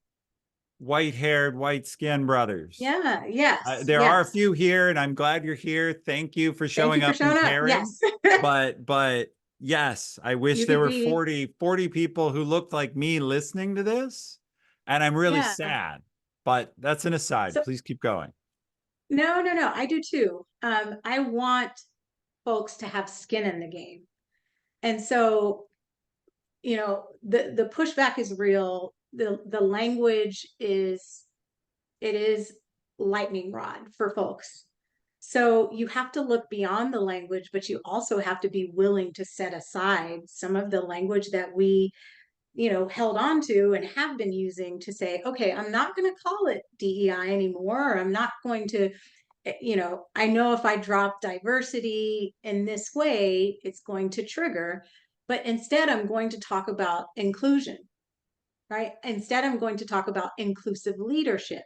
white-haired, white-skinned brothers? yeah, yes, There are a yes. few here, and I'm glad you're here. Thank you for Thank you showing for up and showing up. caring. Yes. But yes, I wish You there could were be, 40 people who looked like me listening to this. And I'm really yeah. sad. But that's an aside. So Please keep going. no, no, no, I do too. I want folks to have skin in the game. And so, the pushback is real. The language is lightning rod for folks. So you have to look beyond the language, but you also have to be willing to set aside some of the language that we, held on to and have been using to say, okay, I'm not going to call it DEI anymore. Or I'm not going to, I know if I drop diversity in this way, it's going to trigger, but instead I'm going to talk about inclusion, right? Instead, I'm going to talk about inclusive leadership.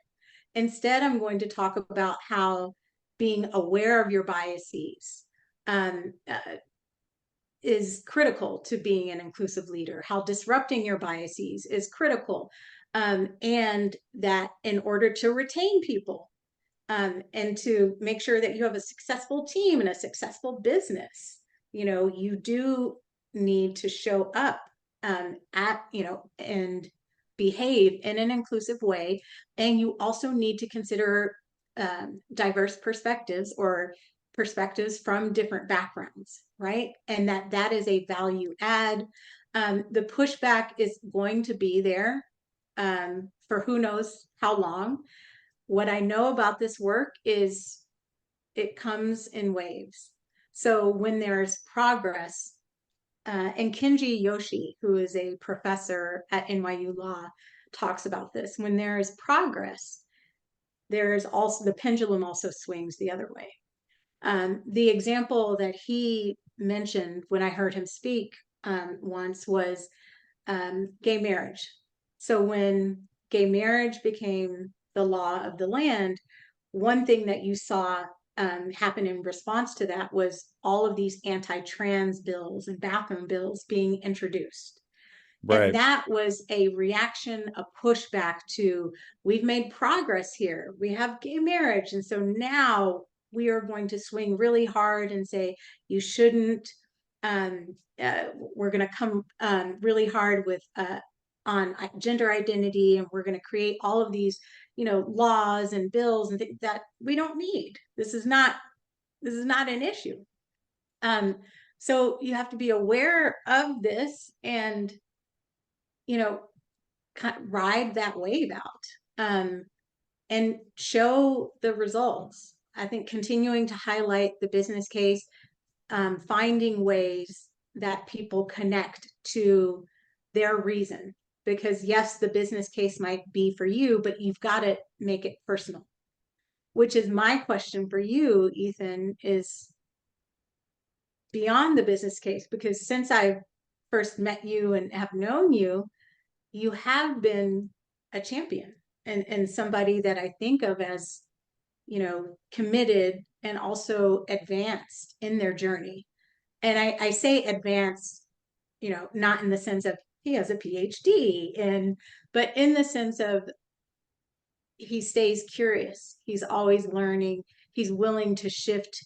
Instead, I'm going to talk about how being aware of your biases is critical to being an inclusive leader, how disrupting your biases is critical, and that in order to retain people and to make sure that you have a successful team and a successful business, you do need to show up and behave in an inclusive way. And you also need to consider diverse perspectives or perspectives from different backgrounds, right? And that is a value add. The pushback is going to be there for who knows how long. What I know about this work is it comes in waves. So when there's progress, and Kenji Yoshi, who is a professor at NYU Law, talks about this. When there is progress, there's also the pendulum also swings the other way. The example that he mentioned when I heard him speak once was gay marriage. So when gay marriage became the law of the land, one thing that you saw happen in response to that was all of these anti-trans bills and bathroom bills being introduced. And Right. that was a reaction, a pushback to, we've made progress here. We have gay marriage. And so now we are going to swing really hard and say, you shouldn't, we're going to come really hard with on gender identity, and we're going to create all of these, laws and bills and things that we don't need. This is not an issue. Um, so you have to be aware of this and, you know, ride that wave out, and show the results. I think continuing to highlight the business case, finding ways that people connect to their reason. Because yes, the business case might be for you, but you've got to make it personal. Which is my question for you, Ethan, is beyond the business case, because since I first met you and have known you, you have been a champion and somebody that I think of as, committed and also advanced in their journey. And I say advanced, not in the sense of he has a PhD but in the sense of he stays curious. He's always learning. He's willing to shift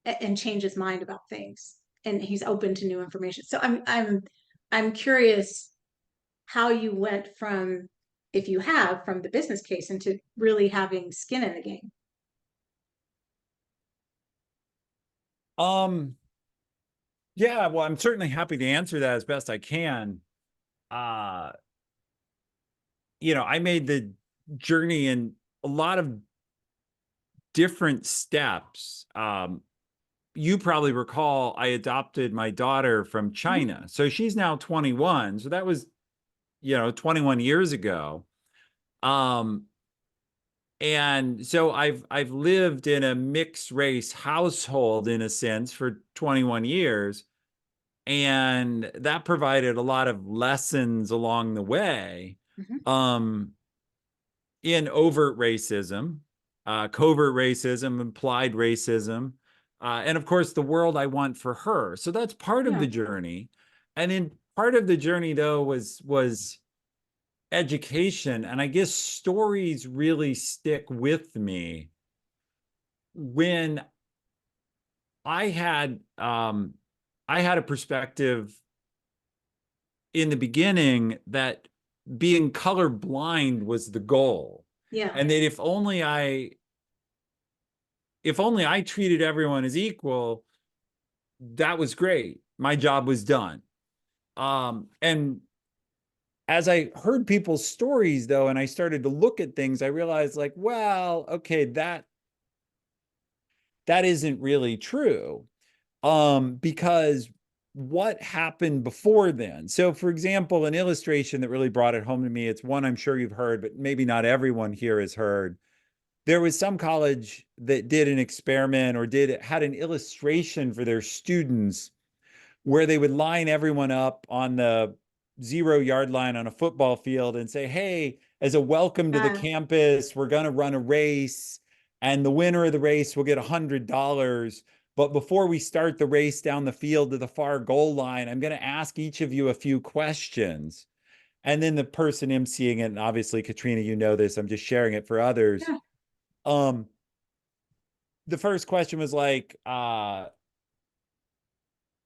and change his mind about things. And he's open to new information. So I'm curious how you went from, if you have, from the business case into really having skin in the game. Um, yeah, well, I'm certainly happy to answer that as best I can. Uh, I made the journey in a lot of different steps. You probably recall I adopted my daughter from China. So she's now 21. So that was, 21 years ago. Um, and so I've lived in a mixed race household in a sense for 21 years. And that provided a lot of lessons along the way. Mm-hmm. Um, in overt racism, covert racism, implied racism, and of course, the world I want for her. So that's part of Yeah. the journey. And then part of the journey, though, was education. And I guess stories really stick with me. When I had I had a perspective in the beginning that being colorblind was the goal. Yeah. And that if only I treated everyone as equal, that was great. My job was done. And as I heard people's stories, though, and I started to look at things, I realized, like, well, okay, that isn't really true. Because what happened before then? So, for example, an illustration that really brought it home to me, it's one I'm sure you've heard, but maybe not everyone here has heard. There was some college that did an experiment or had an illustration for their students where they would line everyone up on the 0 yard line on a football field and say, hey, as a welcome to the campus, we're going to run a race, and the winner of the race will get $100. But before we start the race down the field to the far goal line, I'm going to ask each of you a few questions. And then the person emceeing it, and obviously, Katrina, you know this, I'm just sharing it for others. Yeah. The first question was like, are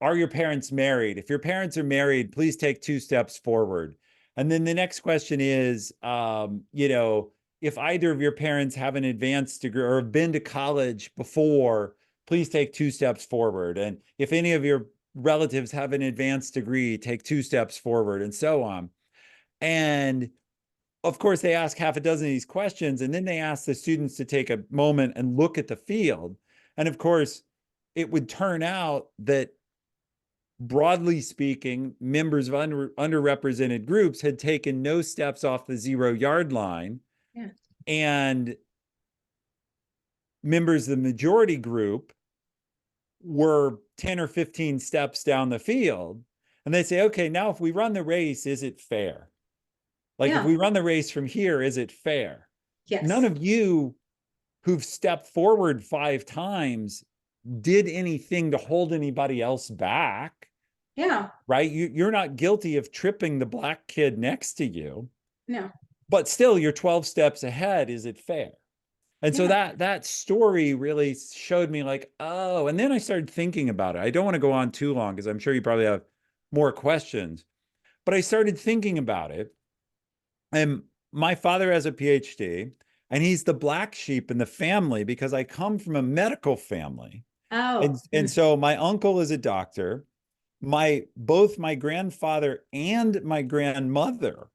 your parents married? If your parents are married, please take 2 steps forward. And then the next question is, if either of your parents have an advanced degree or have been to college before, please take 2 steps forward. And if any of your relatives have an advanced degree, take 2 steps forward, and so on. And of course, they ask half a dozen of these questions, and then they ask the students to take a moment and look at the field. And of course, it would turn out that, broadly speaking, members of underrepresented groups had taken no steps off the 0 yard line. Yeah. And members of the majority group were 10 or 15 steps down the field. And they say, okay, now if we run the race, is it fair? Like, if Yeah. we run the race from here, is it fair? Yes. None of you who've stepped forward 5 times did anything to hold anybody else back. Yeah. right? You're not guilty of tripping the black kid next to you, No. but still you're 12 steps ahead. Is it fair? And so Yeah. that story really showed me like, oh, and then I started thinking about it. I don't want to go on too long because I'm sure you probably have more questions, but I started thinking about it. And my father has a PhD, and he's the black sheep in the family because I come from a medical family. And, Oh. and so my uncle is a doctor. Both my grandfather and my grandmother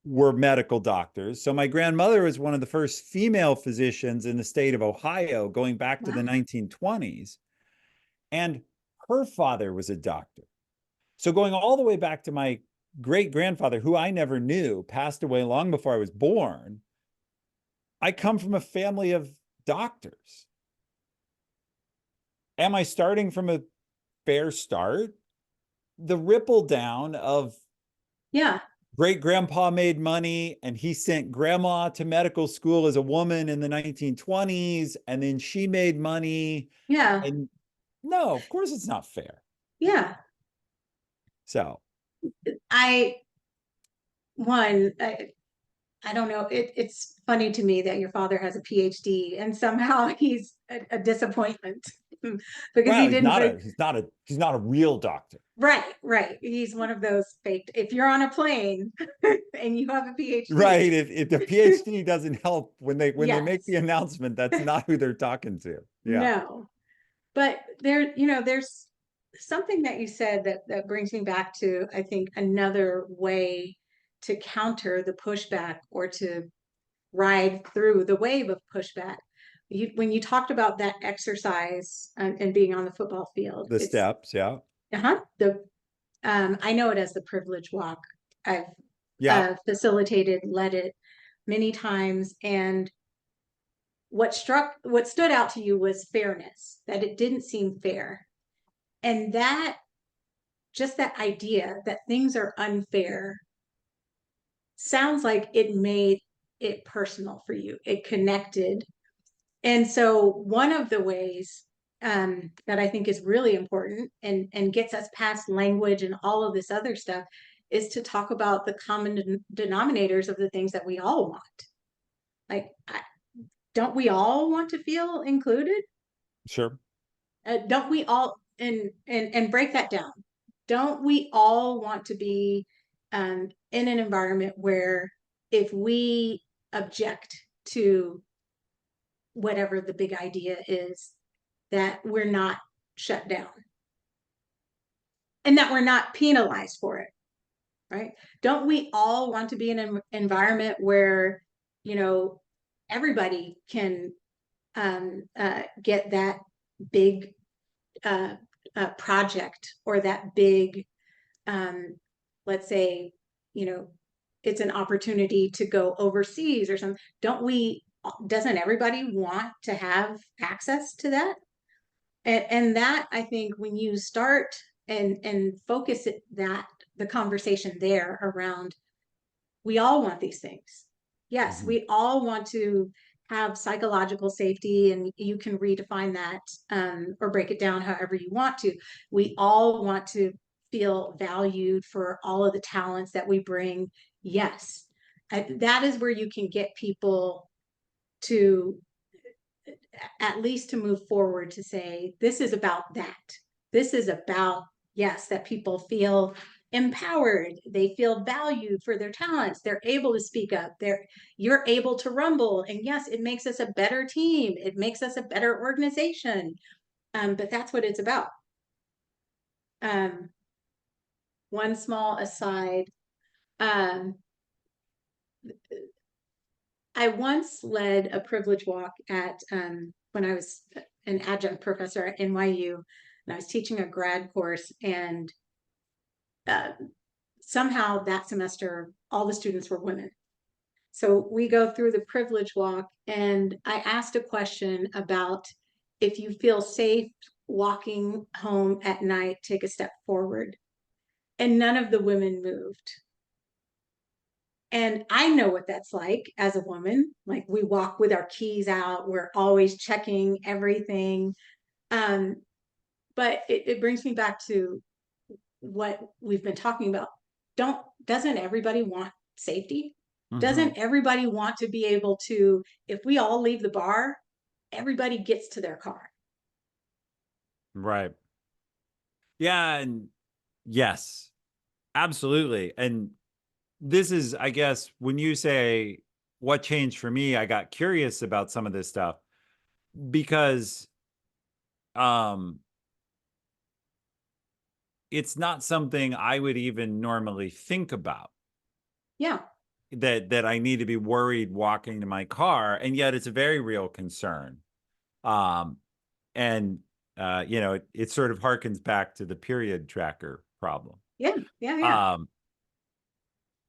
were medical doctors. So my grandmother was one of the first female physicians in the state of Ohio going back to the Wow. 1920s. And her father was a doctor. So going all the way back to my great grandfather, who I never knew, passed away long before I was born. I come from a family of doctors. Am I starting from a fair start? The ripple down of Yeah. great grandpa made money and he sent grandma to medical school as a woman in the 1920s, and then she made money. Yeah. And no, of course it's not fair. Yeah. So, I, one, I don't know. It's funny to me that your father has a PhD and somehow he's a disappointment because he well, didn't. he's not a real doctor. Right, right. He's one of those faked. If you're on a plane and you have a PhD, Right. If the PhD doesn't help when they make the yes, announcement, that's not who they're talking to. Yeah. no. But there's something that you said that brings me back to, I think, another way to counter the pushback or to ride through the wave of pushback. When you talked about that exercise and being on the football field, The it's steps. Yeah. the I know it as the privilege walk. I've Yeah. facilitated, led it many times, and what stood out to you was fairness, that it didn't seem fair, and that just that idea that things are unfair sounds like it made it personal for you. It connected. And so one of the ways that I think is really important and gets us past language and all of this other stuff is to talk about the common denominators of the things that we all want. Like, don't we all want to feel included? Sure. Don't we all, and break that down. Don't we all want to be in an environment where if we object to whatever the big idea is, that we're not shut down and that we're not penalized for it, right? Don't we all want to be in an environment where, you know, everybody can get that big project or that big, let's say, you know, it's an opportunity to go overseas or something. Doesn't everybody want to have access to that? And that, I think, when you start and focus the conversation there around, we all want these things. Yes, Mhm. we all want to have psychological safety, and you can redefine that or break it down however you want to. We all want to feel valued for all of the talents that we bring. Yes, that is where you can get people to at least to move forward to say, this is about that. This is about, yes, that people feel empowered, they feel valued for their talents, they're able to speak up, you're able to rumble, and yes, it makes us a better team, it makes us a better organization. But that's what it's about. um, One small aside, um, I once led a privilege walk at when I was an adjunct professor at NYU, and I was teaching a grad course, and uh, somehow that semester all the students were women. So we go through the privilege walk, and I asked a question about, if you feel safe walking home at night, take a step forward. And none of the women moved. And I know what that's like as a woman. Like, we walk with our keys out, we're always checking everything. But it brings me back to, what we've been talking about. Doesn't everybody want safety? Mhm. Doesn't everybody want to be able to, if we all leave the bar, everybody gets to their car? Right. Yeah, and yes, absolutely. And this is, I guess, when you say what changed for me, I got curious about some of this stuff because um it's not something I would even normally think about Yeah. that I need to be worried walking to my car, and yet it's a very real concern. Um and you know, it sort of harkens back to the period tracker problem. Yeah. Yeah. Yeah. Um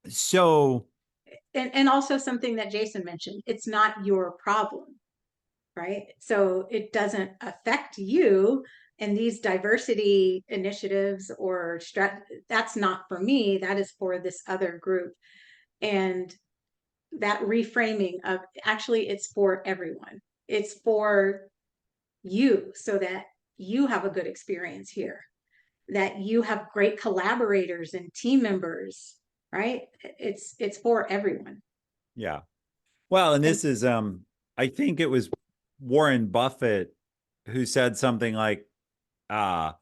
so And also something that Jason mentioned, it's not your problem, right? So it doesn't affect you. And these diversity initiatives or that's not for me, that is for this other group. And that reframing of actually it's for everyone. It's for you so that you have a good experience here, that you have great collaborators and team members, right? It's for everyone. yeah. Well, and And this is I think it was Warren Buffett who said something like uh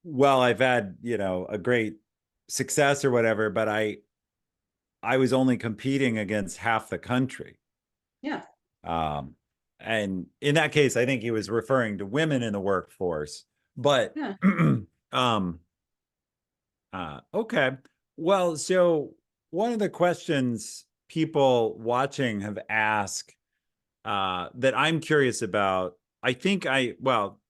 well, I've had, you know, a great success or whatever, but I was only competing against half the country. yeah, Um and in that case, I think he was referring to women in the workforce. But yeah. um okay. Well, so one of the questions people watching have asked that I'm curious about. I think well,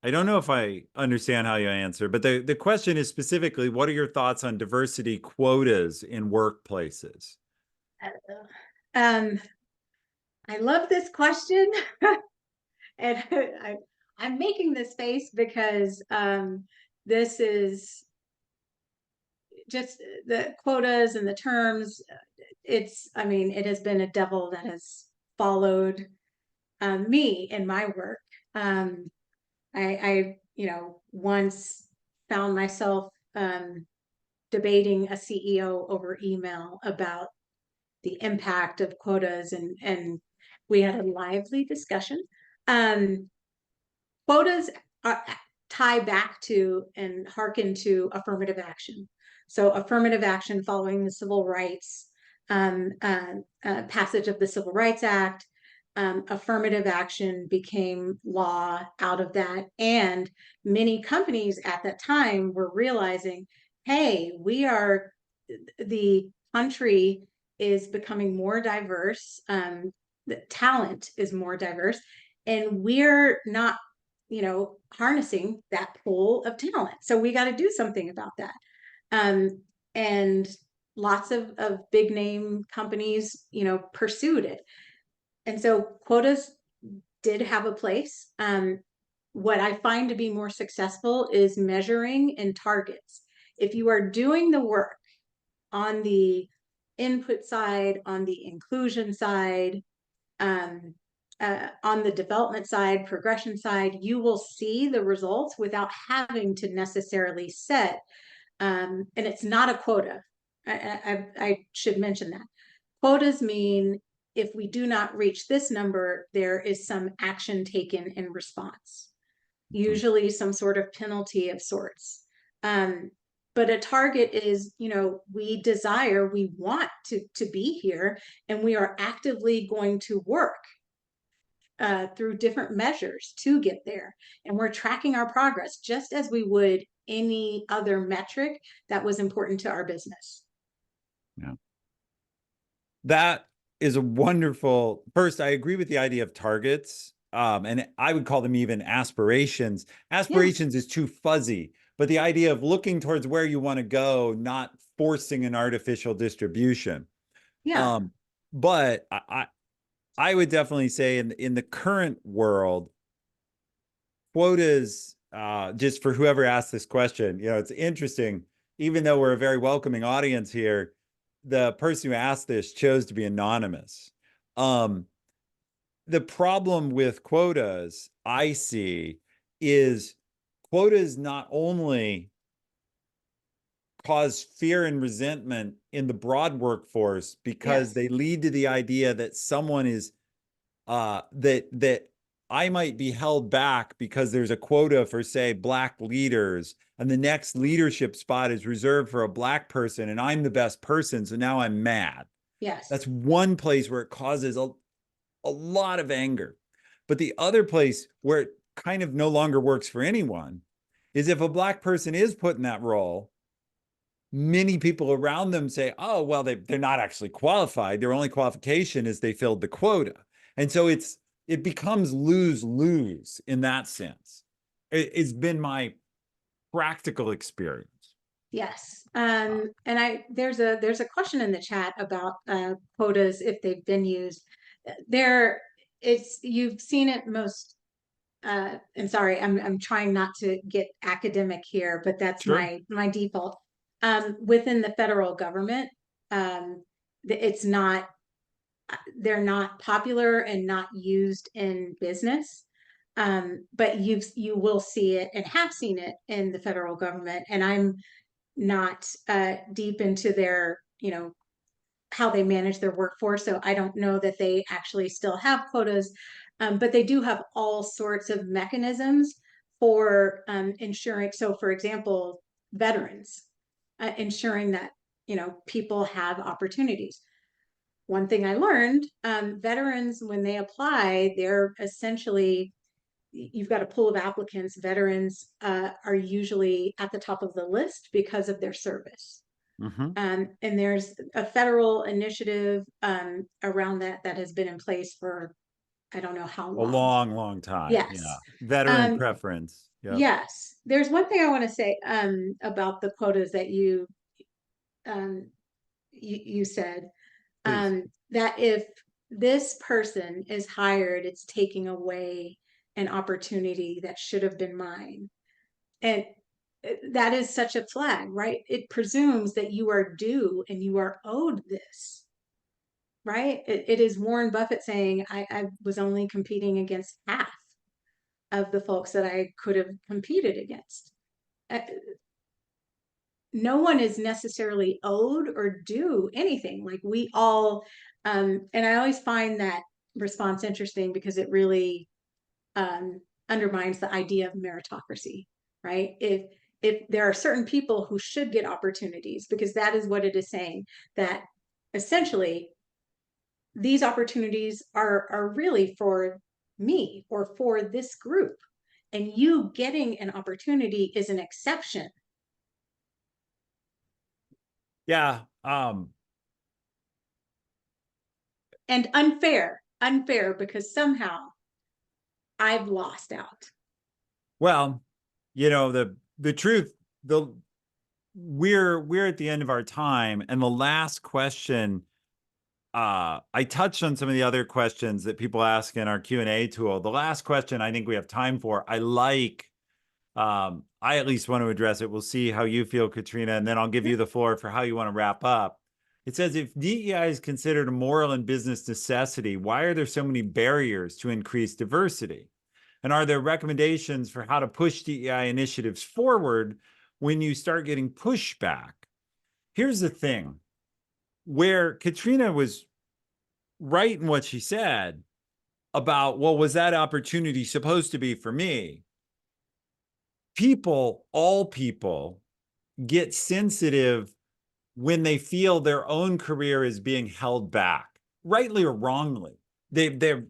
I don't know if I understand how you answer, but the question is specifically, what are your thoughts on diversity quotas in workplaces? Um, I love this question. And I'm making this face because this is just the quotas and the terms. I mean, it has been a devil that has followed me in my work. Um, once found myself debating a CEO over email about the impact of quotas, and we had a lively discussion. Um, Quotas are, tie back to and hearken to affirmative action. So affirmative action following the civil rights passage of the Civil Rights Act. Affirmative action became law out of that. And many companies at that time were realizing, hey, the country is becoming more diverse. The talent is more diverse. And we're not harnessing that pool of talent. So we got to do something about that. And lots of big name companies, pursued it. And so quotas did have a place. What I find to be more successful is measuring and targets. If you are doing the work on the input side, on the inclusion side, um, on the development side, progression side, you will see the results without having to necessarily set. And it's not a quota. I should mention that. Quotas mean if we do not reach this number, there is some action taken in response, Mhm. usually some sort of penalty of sorts. Um, but a target is, we want to be here, and we are actively going to work through different measures to get there. And we're tracking our progress just as we would any other metric that was important to our business. Yeah. That is a wonderful. First, I agree with the idea of targets. And I would call them even aspirations. Yeah, Aspirations is too fuzzy, but the idea of looking towards where you want to go, not forcing an artificial distribution. yeah, Um, but I would definitely say in the current world, quotas, just for whoever asked this question, you know, it's interesting, even though we're a very welcoming audience here, the person who asked this chose to be anonymous. Um, the problem with quotas I see is quotas not only cause fear and resentment in the broad workforce because Yes. they lead to the idea that someone is that I might be held back because there's a quota for, say, Black leaders, and the next leadership spot is reserved for a Black person, and I'm the best person, so now I'm mad. Yes. That's one place where it causes a lot of anger. But the other place where it kind of no longer works for anyone is if a Black person is put in that role, many people around them say, oh, well, they're not actually qualified. Their only qualification is they filled the quota. And so it becomes lose-lose in that sense. It's been my practical experience. Yes. And there's a question in the chat about quotas if they've been used. You've seen it most. And sorry, I'm trying not to get academic here, but that's Sure. my default. Within the federal government, it's not they're not popular and not used in business. But you will see it and have seen it in the federal government. And I'm not deep into their, how they manage their workforce. So I don't know that they actually still have quotas, but they do have all sorts of mechanisms for ensuring. So, for example, veterans, ensuring that people have opportunities. One thing I learned: veterans, when they apply, they're essentially, you've got a pool of applicants. Veterans are usually at the top of the list because of their service. Mm-hmm. And there's a federal initiative around that has been in place for I don't know how A long. long, long time. Yeah. Yes. Veteran Um, preference. Yep. yes. There's one thing I want to say about the quotas that um, you said, Please. that if this person is hired, it's taking away an opportunity that should have been mine. And that is such a flag, right? It presumes that you are due and you are owed this, right? It is Warren Buffett saying, I was only competing against half of the folks that I could have competed against. Uh, no one is necessarily owed or due anything. Like we all, and I always find that response interesting because it really undermines the idea of meritocracy, right? If there are certain people who should get opportunities, because that is what it is saying, that essentially these opportunities are really for me or for this group, and you getting an opportunity is an exception. Yeah. And unfair because somehow I've lost out. Well, the truth, we're at the end of our time, and the last question, I touched on some of the other questions that people ask in our Q&A tool. The last question I think we have time for, I at least want to address it. We'll see how you feel, Katrina, and then I'll give you the floor for how you want to wrap up. It says, if DEI is considered a moral and business necessity, why are there so many barriers to increase diversity? And are there recommendations for how to push DEI initiatives forward when you start getting pushback? Here's the thing, where Katrina was right in what she said about, well, was that opportunity supposed to be for me? All people get sensitive when they feel their own career is being held back, rightly or wrongly. They're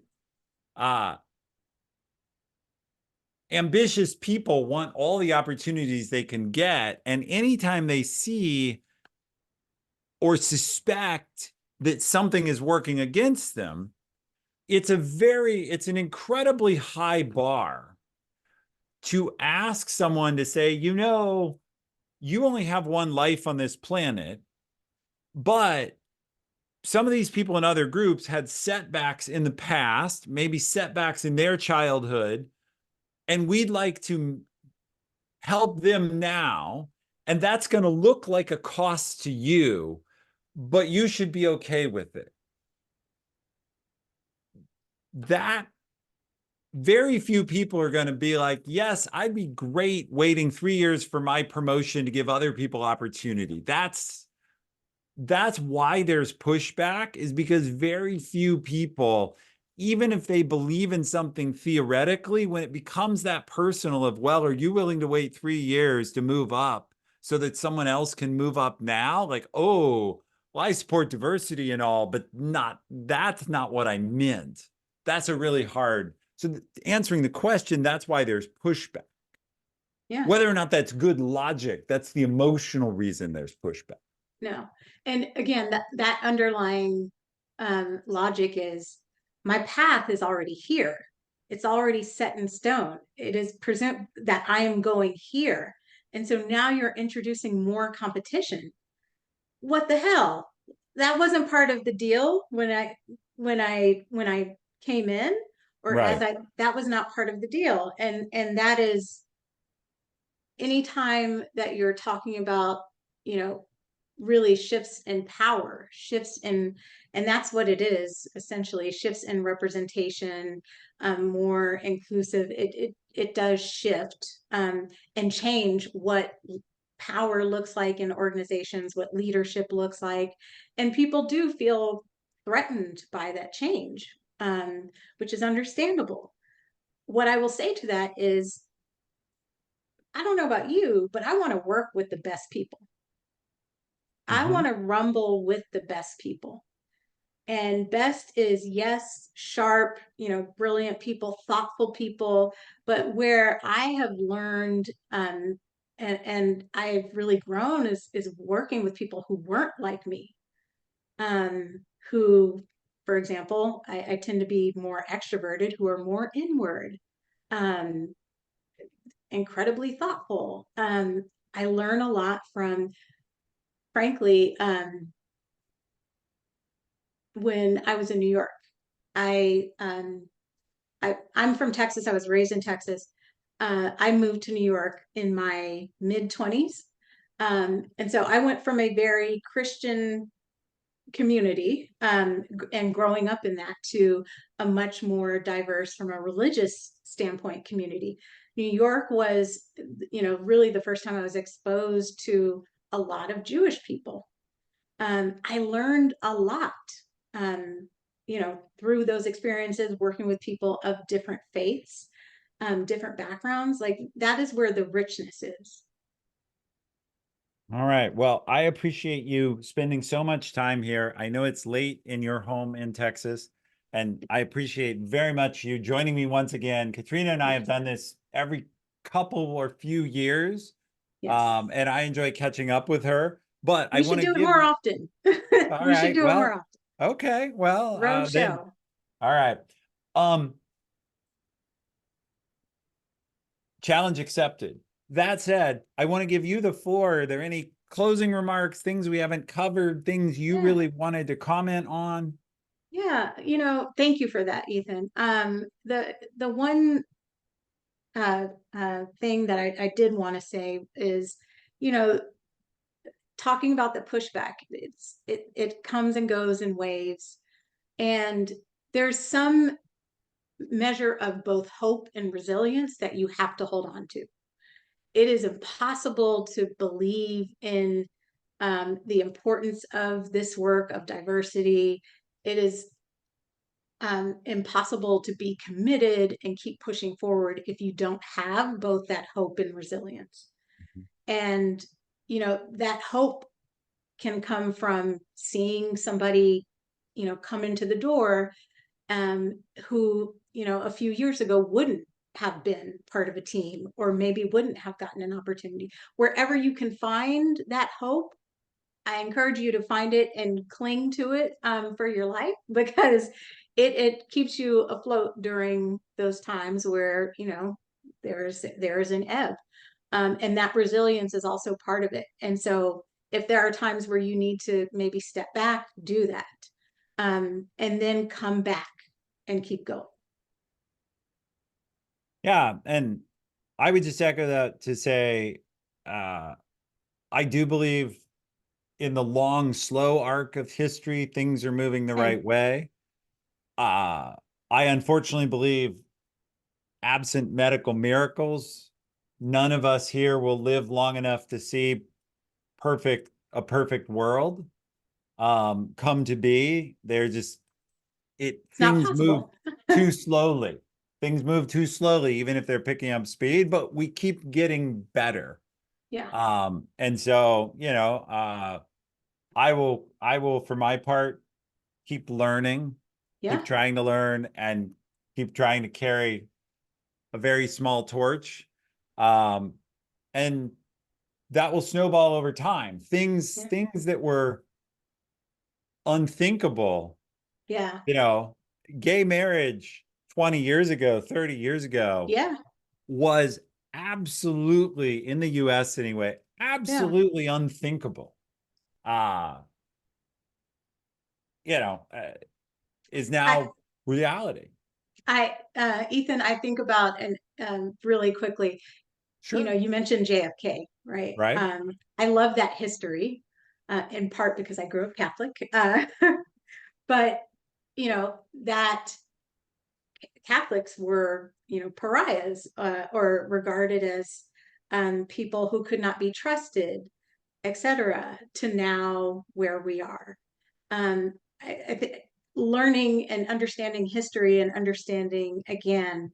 ambitious people want all the opportunities they can get, and anytime they see or suspect that something is working against them, it's an incredibly high bar to ask someone to say, you only have one life on this planet, but some of these people in other groups had setbacks in the past, maybe setbacks in their childhood, and we'd like to help them now. And that's going to look like a cost to you, but you should be okay with it. very few people are going to be like, yes, I'd be great waiting 3 years for my promotion to give other people opportunity. That's why there's pushback, is because very few people, even if they believe in something theoretically, when it becomes that personal of, well, are you willing to wait 3 years to move up so that someone else can move up now? Like, oh, well, I support diversity and all, but that's not what I meant. That's a really hard. So answering the question, that's why there's pushback. Yeah. Whether or not that's good logic, that's the emotional reason there's pushback. No. And again, that underlying logic is my path is already here. It's already set in stone. It is present that I am going here. And so now you're introducing more competition. What the hell? That wasn't part of the deal when I came in, or as Right. I that was not part of the deal. And that is anytime that you're talking about, you know, really shifts in power, shifts in, and that's what it is essentially, shifts in representation, more inclusive. It does shift and change what power looks like in organizations, what leadership looks like, and people do feel threatened by that change, which is understandable. What I will say to that is, I don't know about you, but I want to work with the best people. I Mm-hmm. want to rumble with the best people. And best is, yes, sharp, brilliant people, thoughtful people, but where I have learned and I've really grown is working with people who weren't like me. Who, for example, I tend to be more extroverted, who are more inward, um, incredibly thoughtful. I learn a lot from, frankly, when I was in New York. I, um, I'm from Texas. I was raised in Texas. I moved to New York in my mid 20s. And so I went from a very Christian community, and growing up in that, to a much more diverse, from a religious standpoint, community. New York was, really the first time I was exposed to a lot of Jewish people. I learned a lot, through those experiences, working with people of different faiths, different backgrounds. Like, that is where the richness is. All right. Well, I appreciate you spending so much time here. I know it's late in your home in Texas, and I appreciate very much you joining me once again. Katrina and I have done this every couple or few years, Yes. and I enjoy catching up with her. But I We want should to do it give, more often. all We should right, do it more well, often. okay, well, then, Roadshow. all right. Um, Challenge accepted. That said, I want to give you the floor. Are there any closing remarks, things we haven't covered, things you Yeah. really wanted to comment on? Yeah. Thank you for that, Ethan. The one thing that I did want to say is, you know, talking about the pushback, it comes and goes in waves. And there's some measure of both hope and resilience that you have to hold on to. It is impossible to believe in the importance of this work of diversity. It is impossible to be committed and keep pushing forward if you don't have both that hope and resilience. And, that hope can come from seeing somebody, come into the door, who, a few years ago wouldn't have been part of a team, or maybe wouldn't have gotten an opportunity. Wherever you can find that hope, I encourage you to find it and cling to it, for your life, because it keeps you afloat during those times where, there's an ebb. And that resilience is also part of it. And so if there are times where you need to maybe step back, do that. And then come back and keep going. Yeah, and I would just echo that to say, uh, I do believe in the long, slow arc of history, things are moving the And right way. Uh, I unfortunately believe absent medical miracles, none of us here will live long enough to see a perfect world come to be. They're just It's not things move possible. too slowly. Things move too slowly, even if they're picking up speed, but we keep getting better. Yeah. And so, I will, for my part, keep learning, keep Yeah. trying to learn, and keep trying to carry a very small torch. Um, and that will snowball over time. Yeah. Things that were unthinkable, Yeah. you know, gay marriage 20 years ago, 30 years ago Yeah. was absolutely, in the US anyway, Yeah. absolutely unthinkable. Uh, you know, uh, is I, now reality. Ethan, I think about, and really quickly, Sure. you mentioned JFK, right? Right. I love that history, in part because I grew up Catholic. But, that Catholics were, pariahs, or regarded as people who could not be trusted, etc., to now where we are. Learning and understanding history and understanding again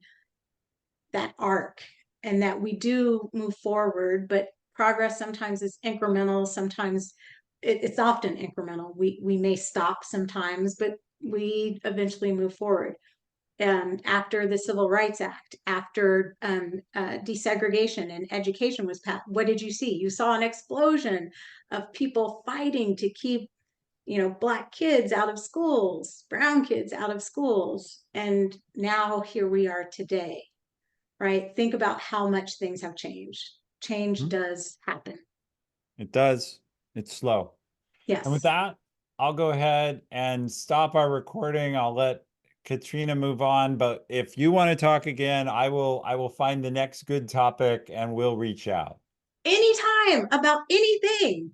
that arc, and that we do move forward, but progress sometimes is incremental, sometimes it's often incremental. We may stop sometimes, but we eventually move forward. After the Civil Rights Act, after desegregation and education was passed, what did you see? You saw an explosion of people fighting to keep, Black kids out of schools, brown kids out of schools. And now here we are today, right? Think about how much things have changed. Change Mhm. does happen. It does. It's slow. And with Yes. that, I'll go ahead and stop our recording. I'll let Katrina move on, but if you want to talk again, I will find the next good topic and we'll reach out. Anytime about anything.